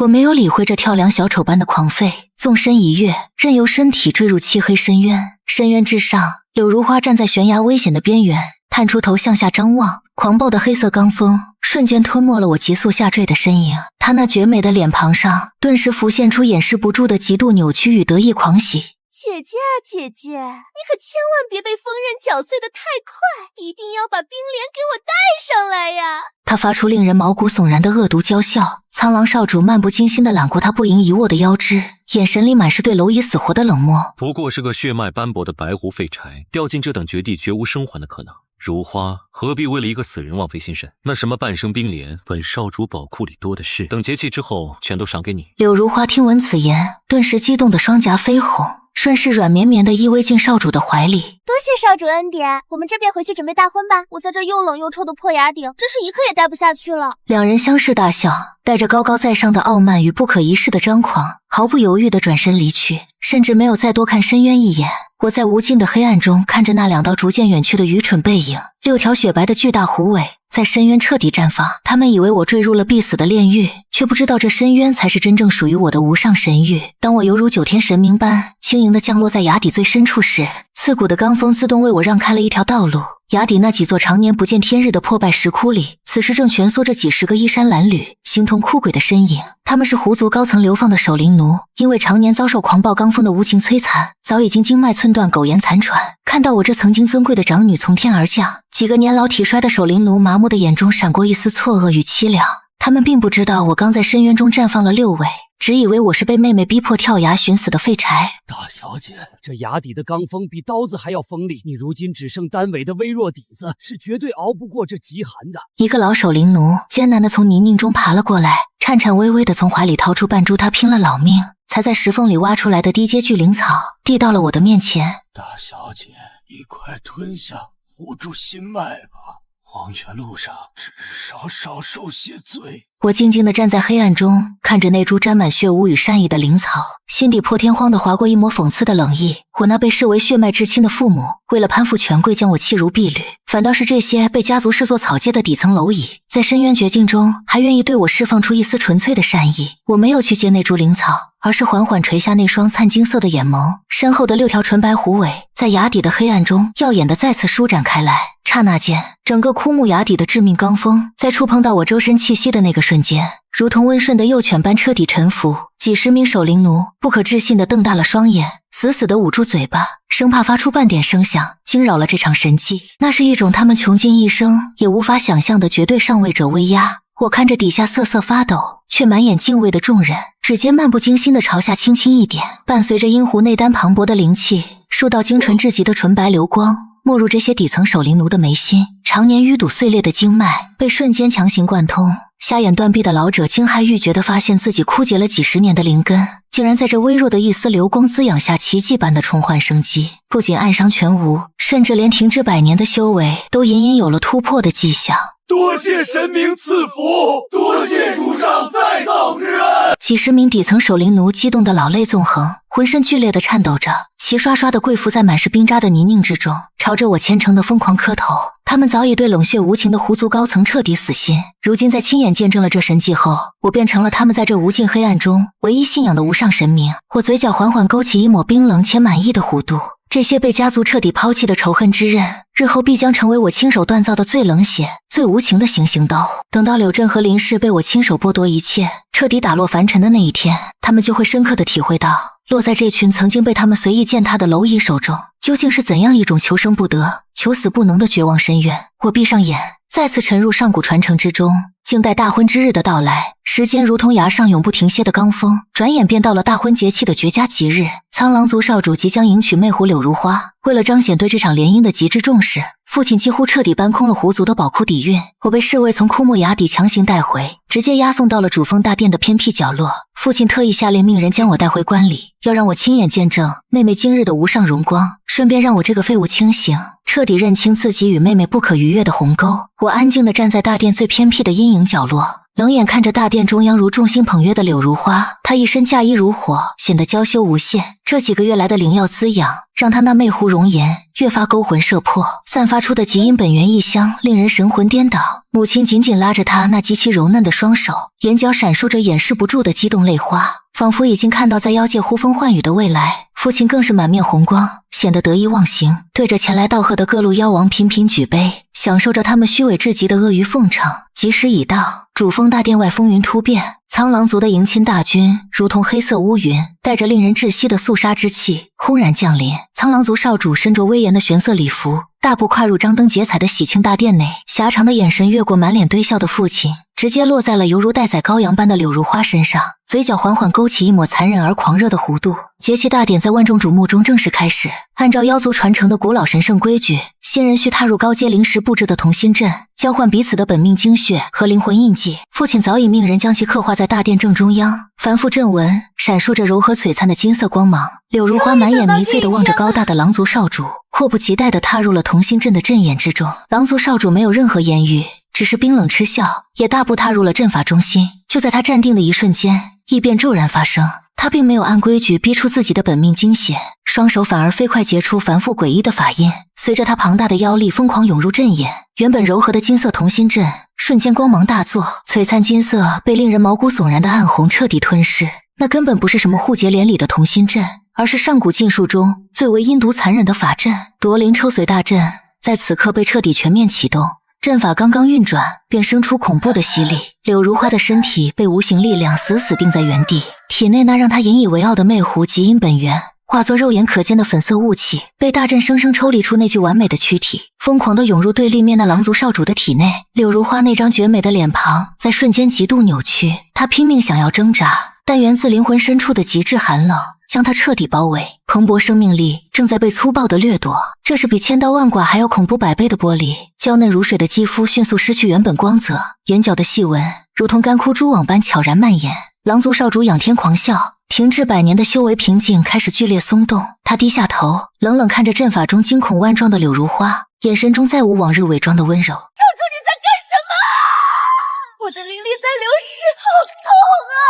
B: 我没有理会这跳梁小丑般的狂吠，纵身一跃，任由身体坠入漆黑深渊。深渊之上，柳如花站在悬崖危险的边缘，探出头向下张望，狂暴的黑色罡风瞬间吞没了我急速下坠的身影。她那绝美的脸庞上顿时浮现出掩饰不住的极度扭曲与得意狂喜。
A: 姐姐啊姐姐，你可千万别被锋刃搅碎得太快，一定要把冰莲给我带上来呀！
B: 他发出令人毛骨悚然的恶毒娇笑，苍狼少主漫不经心地揽过他不盈一握的腰肢，眼神里满是对蝼蚁死活的冷漠。
L: 不过是个血脉斑驳的白狐废柴，掉进这等绝地绝无生还的可能。如花何必为了一个死人枉费心神？那什么半生冰莲，本少主宝库里多的是，等结契之后全都赏给你。
B: 柳如花听闻此言，顿时激动的双颊绯红，顺势软绵绵地依偎进少主的怀里。
A: 多谢少主恩典，我们这边回去准备大婚吧。我在这又冷又臭的破崖顶，真是一刻也待不下去了。
B: 两人相视大笑，带着高高在上的傲慢与不可一世的张狂，毫不犹豫地转身离去，甚至没有再多看深渊一眼。我在无尽的黑暗中看着那2道逐渐远去的愚蠢背影，6条雪白的巨大狐尾在深渊彻底绽放。他们以为我坠入了必死的炼狱，却不知道这深渊才是真正属于我的无上神域。当我犹如9天神明般轻盈地降落在崖底最深处时，刺骨的罡风自动为我让开了一条道路。崖底那几座常年不见天日的破败石窟里，此时正蜷缩着几10个衣衫褴褛、形同枯鬼的身影。他们是狐族高层流放的守灵奴，因为常年遭受狂暴罡风的无情摧残，早已经经脉寸断，苟延残喘。看到我这曾经尊贵的长女从天而降，几个年老体衰的守灵奴麻木的眼中闪过一丝错愕与凄凉。他们并不知道我刚在深渊中绽放了6尾，只以为我是被妹妹逼迫跳崖寻死的废柴。
C: 大小姐，这崖底的罡风比刀子还要锋利，你如今只剩单尾的微弱底子，是绝对熬不过这极寒的。
B: 一个老守灵奴艰难地从泥泞中爬了过来，颤颤巍巍地从怀里掏出半株他拼了老命才在石缝里挖出来的低阶巨灵草，递到了我的面前。
M: 大小姐，你快吞下，护住心脉吧。黄泉路上至少少受些罪。
B: 我静静地站在黑暗中，看着那株沾满血污与善意的灵草，心底破天荒地划过一抹讽刺的冷意。我那被视为血脉至亲的父母，为了攀附权贵将我弃如婢女，反倒是这些被家族视作草芥的底层蝼蚁，在深渊绝境中还愿意对我释放出一丝纯粹的善意。我没有去接那株灵草，而是缓缓垂下那双灿金色的眼眸，身后的6条纯白狐尾在崖底的黑暗中耀眼地再次舒展开来。刹那间，整个枯木崖底的致命罡风在触碰到我周身气息的那个瞬间，如同温顺的幼犬般彻底臣服。几10名守灵奴不可置信地瞪大了双眼，死死地捂住嘴巴，生怕发出半点声响惊扰了这场神迹。那是一种他们穷尽一生也无法想象的绝对上位者威压。我看着底下瑟瑟发抖却满眼敬畏的众人，指尖漫不经心地朝下轻轻一点，伴随着阴湖内丹磅礴的灵气，数道精纯至极的纯白流光没入这些底层守灵奴的眉心。常年淤堵碎裂的经脉被瞬间强行贯通，瞎眼断臂的老者惊骇欲绝地发现自己枯竭了几10年的灵根，竟然在这微弱的一丝流光滋养下奇迹般的重焕生机。不仅暗伤全无，甚至连停滞100年的修为都隐隐有了突破的迹象。
M: 多谢神明赐福，多谢主上再造之恩。
B: 几十名底层守灵奴激动得老泪纵横，浑身剧烈的颤抖着，齐刷刷的跪伏在满是冰渣的泥泞之中，朝着我虔诚的疯狂磕头。他们早已对冷血无情的狐族高层彻底死心，如今在亲眼见证了这神迹后，我便成了他们在这无尽黑暗中唯一信仰的无上神明。我嘴角缓缓勾起一抹冰冷且满意的弧度。这些被家族彻底抛弃的仇恨之刃，日后必将成为我亲手锻造的最冷血、最无情的行刑刀。等到柳镇和林氏被我亲手剥夺一切，彻底打落凡尘的那一天，他们就会深刻地体会到，落在这群曾经被他们随意践踏的蝼蚁手中，究竟是怎样一种求生不得、求死不能的绝望深渊。我闭上眼，再次沉入上古传承之中，静待大婚之日的到来。时间如同崖上永不停歇的罡风，转眼便到了大婚节气的绝佳吉日。苍狼族少主即将迎娶魅狐柳如花，为了彰显对这场联姻的极致重视，父亲几乎彻底搬空了狐族的宝库底蕴。我被侍卫从枯木崖底强行带回，直接押送到了主峰大殿的偏僻角落。父亲特意下令命人将我带回观里，要让我亲眼见证妹妹今日的无上荣光，顺便让我这个废物清醒，彻底认清自己与妹妹不可逾越的鸿沟。我安静地站在大殿最偏僻的阴影角落，冷眼看着大殿中央如众星捧月的柳如花，她一身嫁衣如火，显得娇羞无限。这几个月来的灵药滋养，让她那魅狐容颜越发勾魂摄魄，散发出的极阴本源异香令人神魂颠倒。母亲紧紧拉着她那极其柔嫩的双手，眼角闪烁着掩饰不住的激动泪花，仿佛已经看到在妖界呼风唤雨的未来。父亲更是满面红光，显得得意忘形，对着前来道贺的各路妖王频频举杯，享受着他们虚伪至极的阿谀奉承。吉时已到，主峰大殿外风云突变，苍狼族的迎亲大军如同黑色乌云，带着令人窒息的肃杀之气轰然降临。苍狼族少主身着威严的玄色礼服，大步跨入张灯结彩的喜庆大殿内，狭长的眼神越过满脸堆笑的父亲，直接落在了犹如待宰羔羊般的柳如花身上，嘴角缓缓勾起一抹残忍而狂热的弧度。节气大典在万众瞩目中正式开始。按照妖族传承的古老神圣规矩，新人需踏入高阶灵石布置的同心阵，交换彼此的本命精血和灵魂印记。父亲早已命人将其刻画在大殿正中央，繁复阵纹闪烁着柔和璀璨的金色光芒。柳如花满眼迷醉地望着高大的狼族少主，迫不及待地踏入了同心阵的阵眼之中。狼族少主没有任何言语，只是冰冷嗤笑，也大步踏入了阵法中心。就在他站定的一瞬间，异变骤然发生。他并没有按规矩逼出自己的本命精血，双手反而飞快结出繁复诡异的法印。随着他庞大的妖力疯狂涌入阵眼，原本柔和的金色同心阵瞬间光芒大作，璀璨金色被令人毛骨悚然的暗红彻底吞噬。那根本不是什么护结连理的同心阵，而是上古禁术中最为阴毒残忍的法阵——夺灵抽髓大阵，在此刻被彻底全面启动。阵法刚刚运转，便生出恐怖的吸力。柳如花的身体被无形力量死死定在原地，体内那让她引以为傲的魅狐极阴本源化作肉眼可见的粉色雾气，被大阵生生抽离出那具完美的躯体，疯狂地涌入对立面那狼族少主的体内。柳如花那张绝美的脸庞在瞬间极度扭曲，她拼命想要挣扎，但源自灵魂深处的极致寒冷将她彻底包围，蓬勃生命力正在被粗暴地掠夺。这是比千刀万剐还要恐怖100倍的剥离，娇嫩如水的肌肤迅速失去原本光泽，眼角的细纹如同干枯蛛网般悄然蔓延。狼族少主仰天狂笑，停滞100年的修为瓶颈开始剧烈松动。他低下头，冷冷看着阵法中惊恐万状的柳如花，眼神中再无往日伪装的温柔。
A: 少主你在干什么？我的灵力在流失，好痛啊！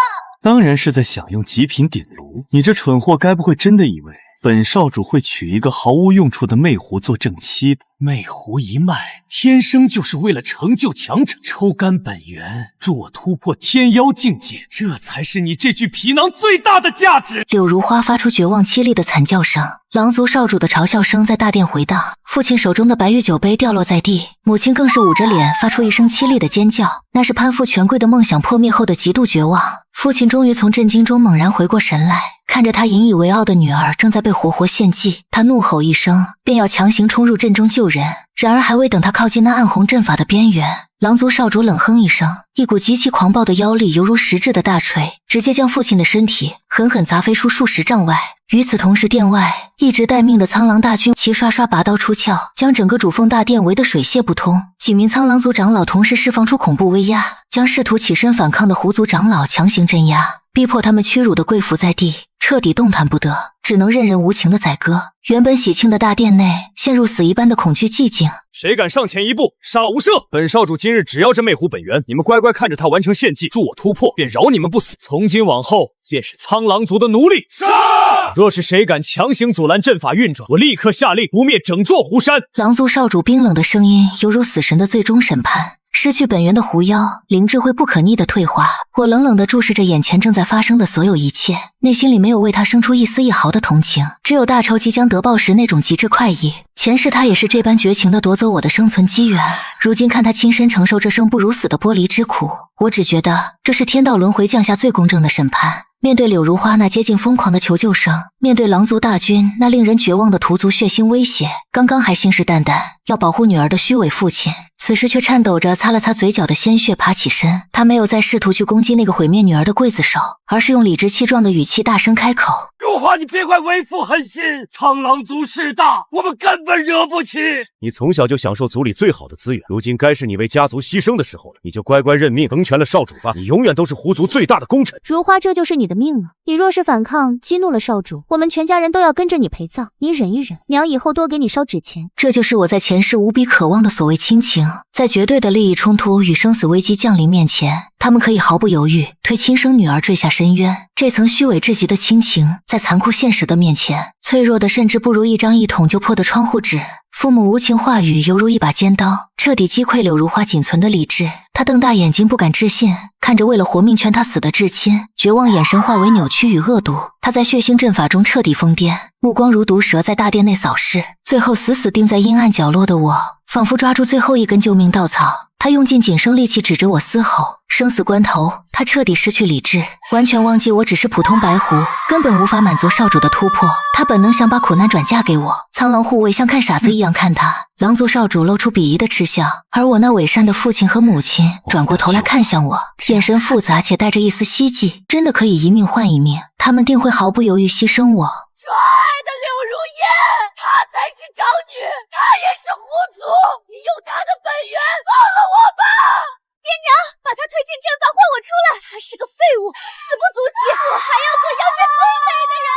K: 当然是在享用极品鼎炉。你这蠢货该不会真的以为本少主会娶一个毫无用处的魅狐做正妻吧？魅狐一脉天生就是为了成就强者，抽干本源，助我突破天妖境界，这才是你这具皮囊最大的价值。
B: 柳如花发出绝望凄厉的惨叫声，狼族少主的嘲笑声在大殿回荡，父亲手中的白玉酒杯掉落在地，母亲更是捂着脸发出一声凄厉的尖叫，那是攀附权贵的梦想破灭后的极度绝望。父亲终于从震惊中猛然回过神来，看着他引以为傲的女儿正在被活活献祭，他怒吼一声，便要强行冲入阵中救人。然而还未等他靠近那暗红阵法的边缘，狼族少主冷哼一声，一股极其狂暴的妖力犹如实质的大锤，直接将父亲的身体狠狠砸飞出数十丈外。与此同时，殿外一直待命的苍狼大军齐刷刷拔刀出鞘，将整个主峰大殿围得水泄不通。几名苍狼族长老同时释放出恐怖威压，将试图起身反抗的狐族长老强行镇压，逼迫他们屈辱地跪伏在地，彻底动弹不得，只能任人无情的宰割。原本喜庆的大殿内陷入死一般的恐惧寂静。
E: 谁敢上前一步，杀无赦！本少主今日只要这魅狐本源，你们乖乖看着他完成献祭，助我突破，便饶你们不死。从今往后，便是苍狼族的奴隶。杀！若是谁敢强行阻拦阵法运转，我立刻下令诛灭整座狐山。
B: 狼族少主冰冷的声音犹如死神的最终审判。失去本源的狐妖，灵智会不可逆的退化。我冷冷地注视着眼前正在发生的所有一切，内心里没有为他生出一丝一毫的同情，只有大仇即将得报时那种极致快意。前世他也是这般绝情地夺走我的生存机缘，如今看他亲身承受这生不如死的剥离之苦，我只觉得这是天道轮回降下最公正的审判。面对柳如花那接近疯狂的求救声，面对狼族大军那令人绝望的屠族血腥威胁，刚刚还信誓旦旦要保护女儿的虚伪父亲，此时却颤抖着擦了擦嘴角的鲜血爬起身。他没有再试图去攻击那个毁灭女儿的刽子手，而是用理直气壮的语气大声开口：
C: 如花，你别怪为父狠心，苍狼族势大，我们根本惹不起。
F: 你从小就享受族里最好的资源，如今该是你为家族牺牲的时候了，你就乖乖认命成全了少主吧，你永远都是狐族最大的功臣。
D: 如花，这就是你的命了。你若是反抗，激怒了少主，我们全家人都要跟着你陪葬。你忍一忍，娘以后多给你烧纸钱。
B: 这就是我在前世无比渴望的所谓亲情，在绝对的利益冲突与生死危机降临面前，他们可以毫不犹豫推亲生女儿坠下深渊。这层虚伪至极的亲情，在残酷现实的面前，脆弱的甚至不如一张一捅就破的窗户纸。父母无情话语犹如一把尖刀，彻底击溃柳如花仅存的理智。他瞪大眼睛，不敢置信，看着为了活命劝他死的至亲，绝望眼神化为扭曲与恶毒。他在血腥阵法中彻底疯癫，目光如毒蛇在大殿内扫视，最后死死定在阴暗角落的我，仿佛抓住最后一根救命稻草。他用尽仅生力气指着我嘶吼，生死关头，他彻底失去理智，完全忘记我只是普通白狐，根本无法满足少主的突破。他本能想把苦难转嫁给我，苍狼护卫像看傻子一样看他。狼族少主露出鄙夷的嗤笑，而我那伪善的父亲和母亲转过头来看向我，眼神复杂且带着一丝希冀。真的可以一命换一命，他们定会毫不犹豫牺牲我。
A: 亲爱的柳如烟，她才是长女，她也是狐族，你用她的本源放了我吧！爹娘，把她推进阵法，换我出来！她是个废物，死不足惜，我还要做妖界最美的人！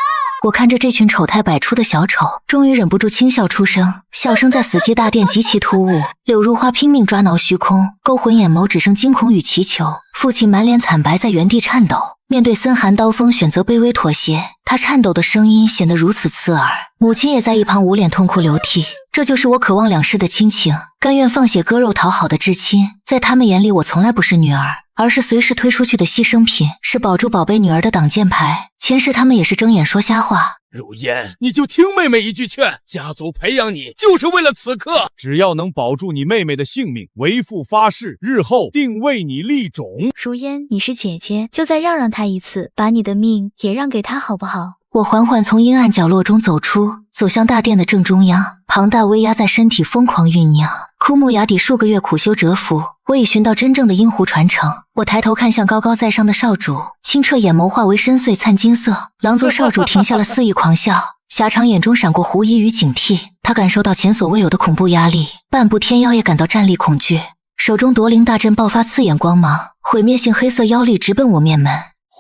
B: 我看着这群丑态百出的小丑，终于忍不住轻笑出声，笑声在死寂大殿极其突兀。柳如花拼命抓挠虚空，勾魂眼眸只剩惊恐与祈求。父亲满脸惨白，在原地颤抖。面对森寒刀锋，选择卑微妥协，他颤抖的声音显得如此刺耳。母亲也在一旁捂脸痛哭流涕。这就是我渴望两世的亲情，甘愿放血割肉讨好的至亲。在他们眼里，我从来不是女儿，而是随时推出去的牺牲品，是保住宝贝女儿的挡箭牌。前世他们也是睁眼说瞎话。
C: 如烟，你就听妹妹一句劝，家族培养你就是为了此刻。
E: 只要能保住你妹妹的性命，为父发誓，日后定为你立种。
N: 如烟，你是姐姐，就再让她一次，把你的命也让给她好不好？
B: 我缓缓从阴暗角落中走出，走向大殿的正中央。庞大威压在身体疯狂酝酿，枯木崖底数个月苦修蛰伏，我已寻到真正的阴狐传承。我抬头看向高高在上的少主，清澈眼眸化为深邃灿金色。狼族少主停下了肆意狂笑，狭长眼中闪过狐疑与警惕。他感受到前所未有的恐怖压力，半步天妖也感到战栗恐惧。手中夺灵大阵爆发刺眼光芒，毁灭性黑色妖力直奔我面门。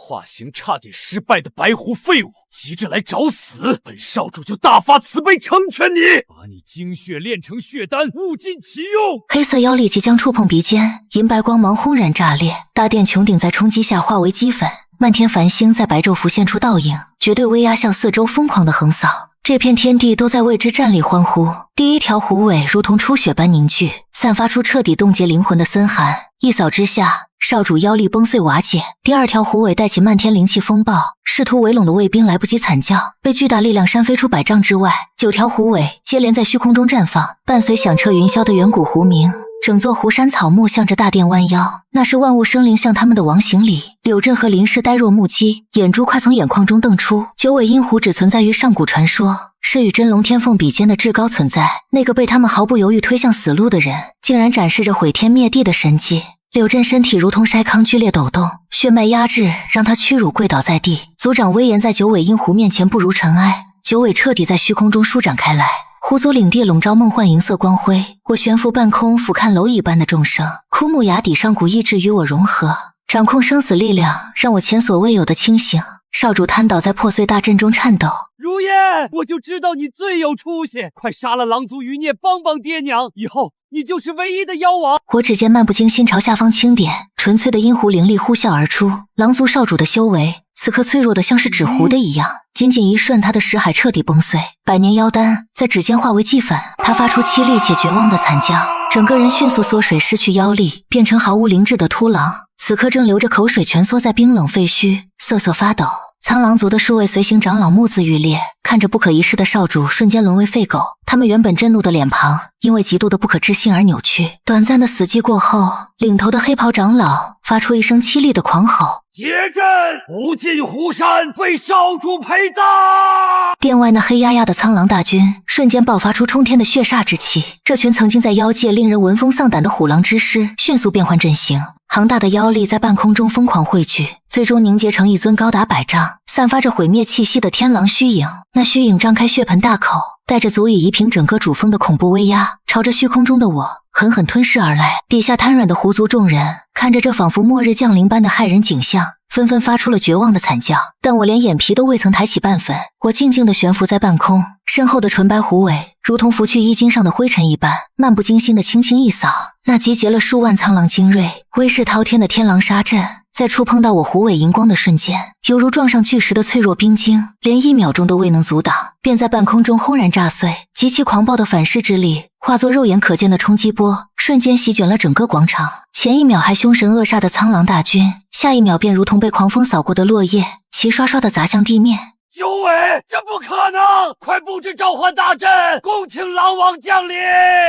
C: 化形差点失败的白狐废物，急着来找死，本少主就大发慈悲成全你，把你精血炼成血丹，物尽其用。
B: 黑色妖力即将触碰鼻尖，银白光芒轰然炸裂，大殿穹顶在冲击下化为齑粉，漫天繁星在白昼浮现出倒影，绝对威压向四周疯狂的横扫。这片天地都在为之站立欢呼。第一条狐尾如同初雪般凝聚，散发出彻底冻结灵魂的森寒，一扫之下，少主妖力崩碎瓦解。第二条狐尾带起漫天灵气风暴，试图围拢的卫兵来不及惨叫，被巨大力量扇飞出100丈之外。9条狐尾接连在虚空中绽放，伴随响彻云霄的远古狐鸣。整座湖山草木向着大殿弯腰，那是万物生灵向他们的王行礼。柳震和林氏呆若木鸡，眼珠快从眼眶中瞪出。9尾阴狐只存在于上古传说，是与真龙天凤比肩的至高存在。那个被他们毫不犹豫推向死路的人，竟然展示着毁天灭地的神迹。柳震身体如同筛糠剧烈抖动，血脉压制让他屈辱跪倒在地。族长威严在九尾鹰狐面前不如尘埃，九尾彻底在虚空中舒展开来。狐族领地笼罩梦幻银色光辉，我悬浮半空，俯瞰蝼蚁般的众生。枯木崖底上古意志与我融合，掌控生死力量，让我前所未有的清醒。少主瘫倒在破碎大阵中颤抖。
C: 如烟，我就知道你最有出息，快杀了狼族余孽，帮帮爹娘，以后你就是唯一的妖王。
B: 我指尖漫不经心朝下方轻点，纯粹的阴狐灵力呼啸而出。狼族少主的修为，此刻脆弱的像是纸糊的一样。仅仅一瞬，他的识海彻底崩碎，百年妖丹在指尖化为齑粉。他发出凄厉且绝望的惨叫，整个人迅速缩水，失去妖力，变成毫无灵智的秃狼。此刻正流着口水，蜷缩在冰冷废墟，瑟瑟发抖。苍狼族的数位随行长老目眦欲裂，看着不可一世的少主瞬间沦为废狗。他们原本震怒的脸庞，因为极度的不可置信而扭曲。短暂的死寂过后，领头的黑袍长老发出一声凄厉的狂吼：
C: 结阵，不进湖山，为少主陪葬！
B: 殿外那黑压压的苍狼大军瞬间爆发出冲天的血煞之气。这群曾经在妖界令人闻风丧胆的虎狼之师，迅速变换阵型。庞大的妖力在半空中疯狂汇聚，最终凝结成一尊高达100丈、散发着毁灭气息的天狼虚影。那虚影张开血盆大口，带着足以夷平整个主峰的恐怖威压，朝着虚空中的我狠狠吞噬而来。底下瘫软的狐族众人看着这仿佛末日降临般的骇人景象，纷纷发出了绝望的惨叫。但我连眼皮都未曾抬起半分，我静静地悬浮在半空，身后的纯白狐尾如同拂去衣襟上的灰尘一般，漫不经心地轻轻一扫。那集结了数万苍狼精锐，威势滔天的天狼杀阵，在触碰到我狐尾荧光的瞬间，犹如撞上巨石的脆弱冰晶，连1秒钟都未能阻挡，便在半空中轰然炸碎。极其狂暴的反噬之力化作肉眼可见的冲击波，瞬间席卷了整个广场。前一秒还凶神恶煞的苍狼大军，下一秒便如同被狂风扫过的落叶，齐刷刷地砸向地面。
C: 九尾，这不可能！快布置召唤大阵，恭请狼王降临！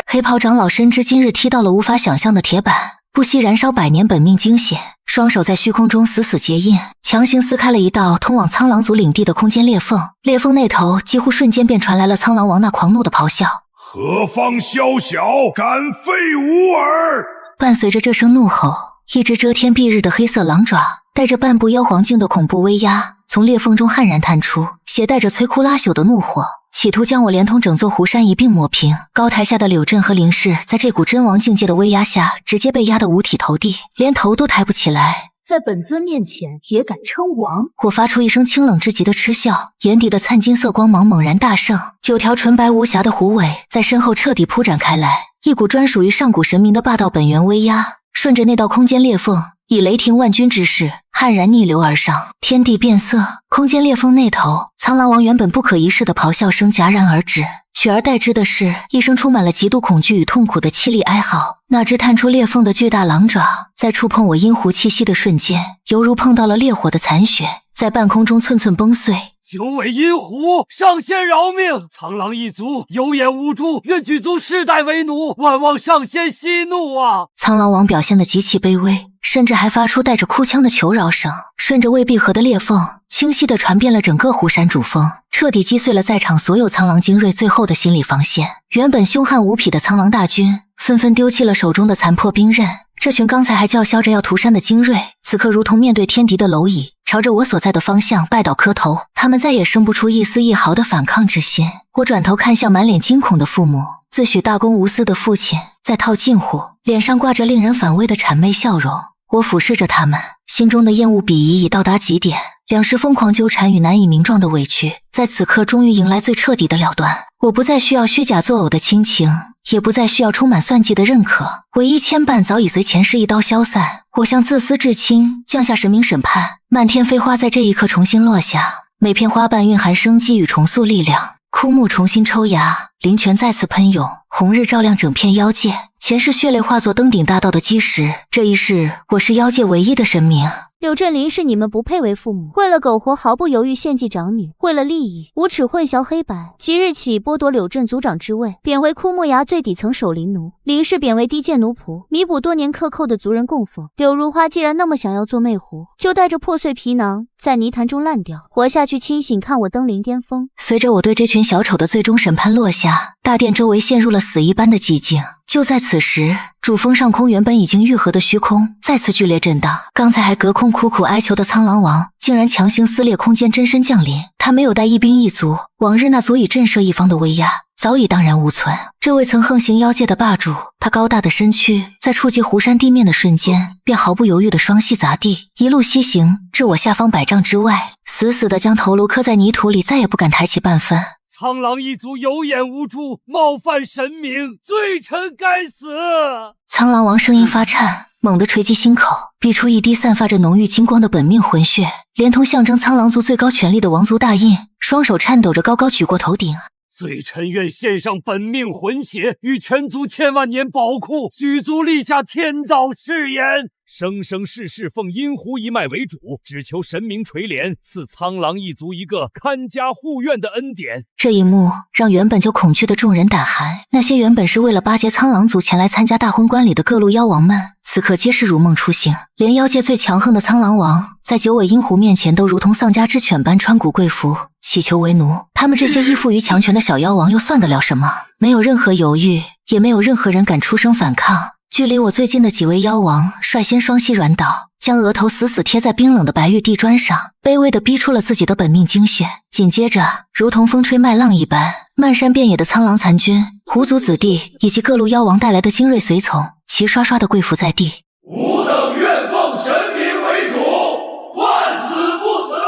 B: 黑袍长老深知今日踢到了无法想象的铁板，不惜燃烧100年本命精血，双手在虚空中死死结印，强行撕开了一道通往苍狼族领地的空间裂缝。裂缝那头几乎瞬间便传来了苍狼王那狂怒的咆哮：
J: 何方宵小，敢废吾儿！
B: 伴随着这声怒吼，一只遮天蔽日的黑色狼爪带着半步妖皇境的恐怖威压从裂缝中悍然探出，携带着摧枯拉朽的怒火，企图将我连同整座湖山一并抹平。高台下的柳震和林氏在这股真王境界的威压下，直接被压得五体投地，连头都抬不起来。
D: 在本尊面前也敢称王？
B: 我发出一声清冷至极的嗤笑，眼底的灿金色光芒猛然大盛，9条纯白无瑕的狐尾在身后彻底铺展开来，一股专属于上古神明的霸道本源威压，顺着那道空间裂缝，以雷霆万钧之势悍然逆流而上。天地变色，空间裂缝那头，苍狼王原本不可一世的咆哮声戛然而止，取而代之的是一声充满了极度恐惧与痛苦的凄厉哀嚎。那只探出裂缝的巨大狼爪，在触碰我阴狐气息的瞬间，犹如碰到了烈火的残雪，在半空中寸寸崩碎。
C: 九尾阴狐，上仙饶命！苍狼一族有眼无珠，愿举族世代为奴，万望上仙息怒啊！
B: 苍狼王表现得极其卑微，甚至还发出带着哭腔的求饶声，顺着未闭合的裂缝，清晰地传遍了整个湖山主峰，彻底击碎了在场所有苍狼精锐最后的心理防线。原本凶悍无匹的苍狼大军纷纷丢弃了手中的残破兵刃，这群刚才还叫嚣着要屠山的精锐，此刻如同面对天敌的蝼蚁，朝着我所在的方向拜倒磕头。他们再也生不出一丝一毫的反抗之心。我转头看向满脸惊恐的父母，自诩大公无私的父亲在套近乎，脸上挂着令人反胃的谄媚笑容。我俯视着他们，心中的厌恶鄙夷已到达极点，两世疯狂纠缠与难以名状的委屈，在此刻终于迎来最彻底的了断。我不再需要虚假作呕的亲情，也不再需要充满算计的认可，唯一牵绊早已随前世一刀消散。我向自私至亲降下神明审判，漫天飞花在这一刻重新落下，每片花瓣蕴含生机与重塑力量。枯木重新抽芽，灵泉再次喷涌，红日照亮整片妖界。前世血泪化作登顶大道的基石，这一世我是妖界唯一的神明。
A: 柳震林是你们不配为父母，为了苟活毫不犹豫献祭长女，为了利益无耻混淆黑白，即日起剥夺柳震族长之位，贬为枯木崖最底层守灵奴，林氏贬为低贱奴仆，弥补多年克扣的族人供奉。柳如花既然那么想要做魅狐，就带着破碎皮囊在泥潭中烂掉，活下去清醒看我登临巅峰。
B: 随着我对这群小丑的最终审判落下，大殿周围陷入了死一般的寂静。就在此时，主峰上空原本已经愈合的虚空再次剧烈震荡，刚才还隔空苦苦哀求的苍狼王竟然强行撕裂空间，真身降临。他没有带一兵一卒，往日那足以震慑一方的威压早已荡然无存。这位曾横行妖界的霸主，他高大的身躯在触及湖山地面的瞬间，便毫不犹豫的双膝砸地，一路西行至我下方100丈之外，死死的将头颅刻在泥土里，再也不敢抬起半分。
C: 苍狼一族有眼无珠，冒犯神明，罪臣该死！
B: 苍狼王声音发颤，猛地垂击心口，逼出一滴散发着浓郁金光的本命魂血，连同象征苍狼族最高权力的王族大印，双手颤抖着高高举过头顶。
C: 罪臣愿献上本命魂血，与全族千万年宝库，举足立下天照誓言。生生世世奉阴湖一脉为主，只求神明垂怜，赐苍狼一族一个看家护院的恩典。
B: 这一幕让原本就恐惧的众人胆寒，那些原本是为了巴结苍狼族前来参加大婚观礼的各路妖王们，此刻皆是如梦初醒。连妖界最强横的苍狼王，在九尾阴狐面前都如同丧家之犬般穿骨跪服，乞求为奴。他们这些依附于强权的小妖王又算得了什么？没有任何犹豫，也没有任何人敢出声反抗。距离我最近的几位妖王率先双膝软倒，将额头死死贴在冰冷的白玉地砖上，卑微地逼出了自己的本命精血。紧接着，如同风吹麦浪一般，漫山遍野的苍狼残军、狐族子弟以及各路妖王带来的精锐随从，齐刷刷地跪伏在地。
J: 吾等愿奉神明为主，万死不死！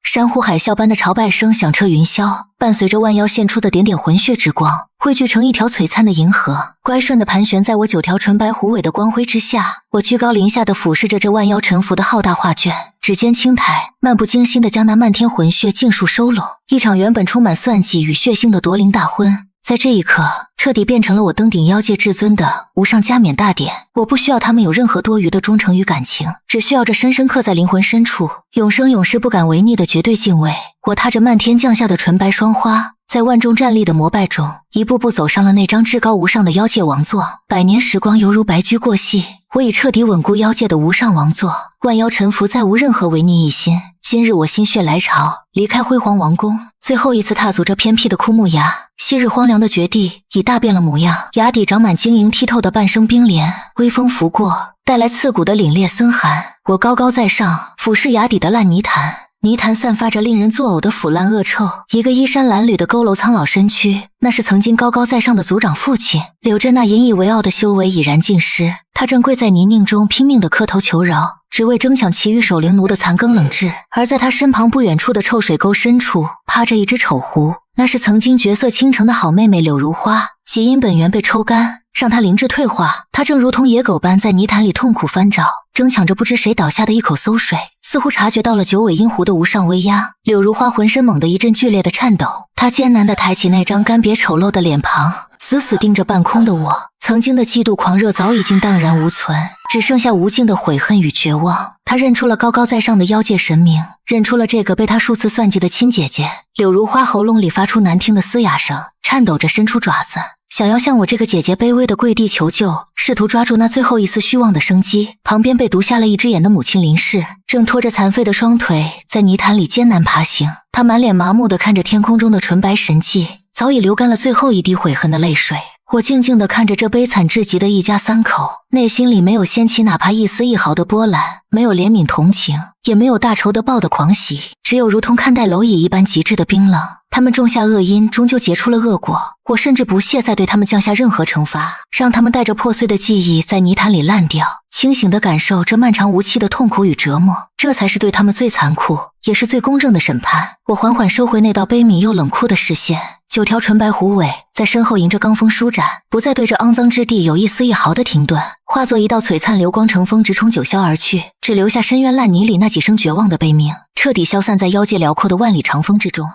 B: 山呼海啸般的朝拜声响彻云霄，伴随着万妖现出的点点魂血之光，汇聚成一条璀璨的银河，乖顺地盘旋在我9条纯白狐尾的光辉之下。我居高临下地俯视着这万妖沉浮的浩大画卷，指尖轻抬，漫不经心地将那漫天魂血尽数收拢。一场原本充满算计与血腥的夺灵大婚，在这一刻彻底变成了我登顶妖界至尊的无上加冕大典。我不需要他们有任何多余的忠诚与感情，只需要这深深刻在灵魂深处，永生永世不敢违逆的绝对敬畏。我踏着漫天降下的纯白霜花，在万众站立的膜拜中，一步步走上了那张至高无上的妖界王座。100年时光犹如白驹过隙，我已彻底稳固妖界的无上王座，万妖臣服，再无任何违逆一心。今日我心血来潮，离开辉煌王宫，最后一次踏足这偏僻的枯木崖。昔日荒凉的绝地已大变了模样，崖底长满晶莹剔透的半生冰莲，微风拂过，带来刺骨的凛冽森寒。我高高在上，俯视崖底的烂泥潭，泥潭散发着令人作呕的腐烂恶臭。一个衣衫褴褛的佝偻苍老身躯，那是曾经高高在上的族长父亲，留着那引以为傲的修为已然尽失。他正跪在泥泞中拼命地磕头求饶，只为争抢其余守灵奴的残羹冷炙。而在他身旁不远处的臭水沟深处，趴着一只丑狐，那是曾经绝色倾城的好妹妹柳如花，极因本源被抽干，让她灵智退化。她正如同野狗般在泥潭里痛苦翻找，争抢着不知谁倒下的一口馊水。似乎察觉到了九尾阴狐的无上威压，柳如花浑身猛地一阵剧烈的颤抖，她艰难地抬起那张干瘪丑陋的脸庞，死死盯着半空的我。曾经的嫉妒狂热早已经荡然无存，只剩下无尽的悔恨与绝望。他认出了高高在上的妖界神明，认出了这个被他数次算计的亲姐姐。柳如花喉咙里发出难听的嘶哑声，颤抖着伸出爪子，想要向我这个姐姐卑微的跪地求救，试图抓住那最后一丝虚妄的生机。旁边被毒瞎了一只眼的母亲林氏，正拖着残废的双腿在泥潭里艰难爬行。她满脸麻木地看着天空中的纯白神迹，早已流干了最后一滴悔恨的泪水。我静静地看着这悲惨至极的一家三口，内心里没有掀起哪怕一丝一毫的波澜，没有怜悯同情，也没有大仇的报的狂喜，只有如同看待蝼蚁一般极致的冰冷。他们种下恶因，终究结出了恶果。我甚至不屑再对他们降下任何惩罚，让他们带着破碎的记忆在泥潭里烂掉，清醒地感受这漫长无期的痛苦与折磨，这才是对他们最残酷也是最公正的审判。我缓缓收回那道悲悯又冷酷的视线，9条纯白狐尾在身后迎着罡风舒展，不再对这肮脏之地有一丝一毫的停顿，化作一道璀璨流光乘风直冲九霄而去，只留下深渊烂泥里那几声绝望的悲鸣，彻底消散在妖界辽阔的万里长风之中。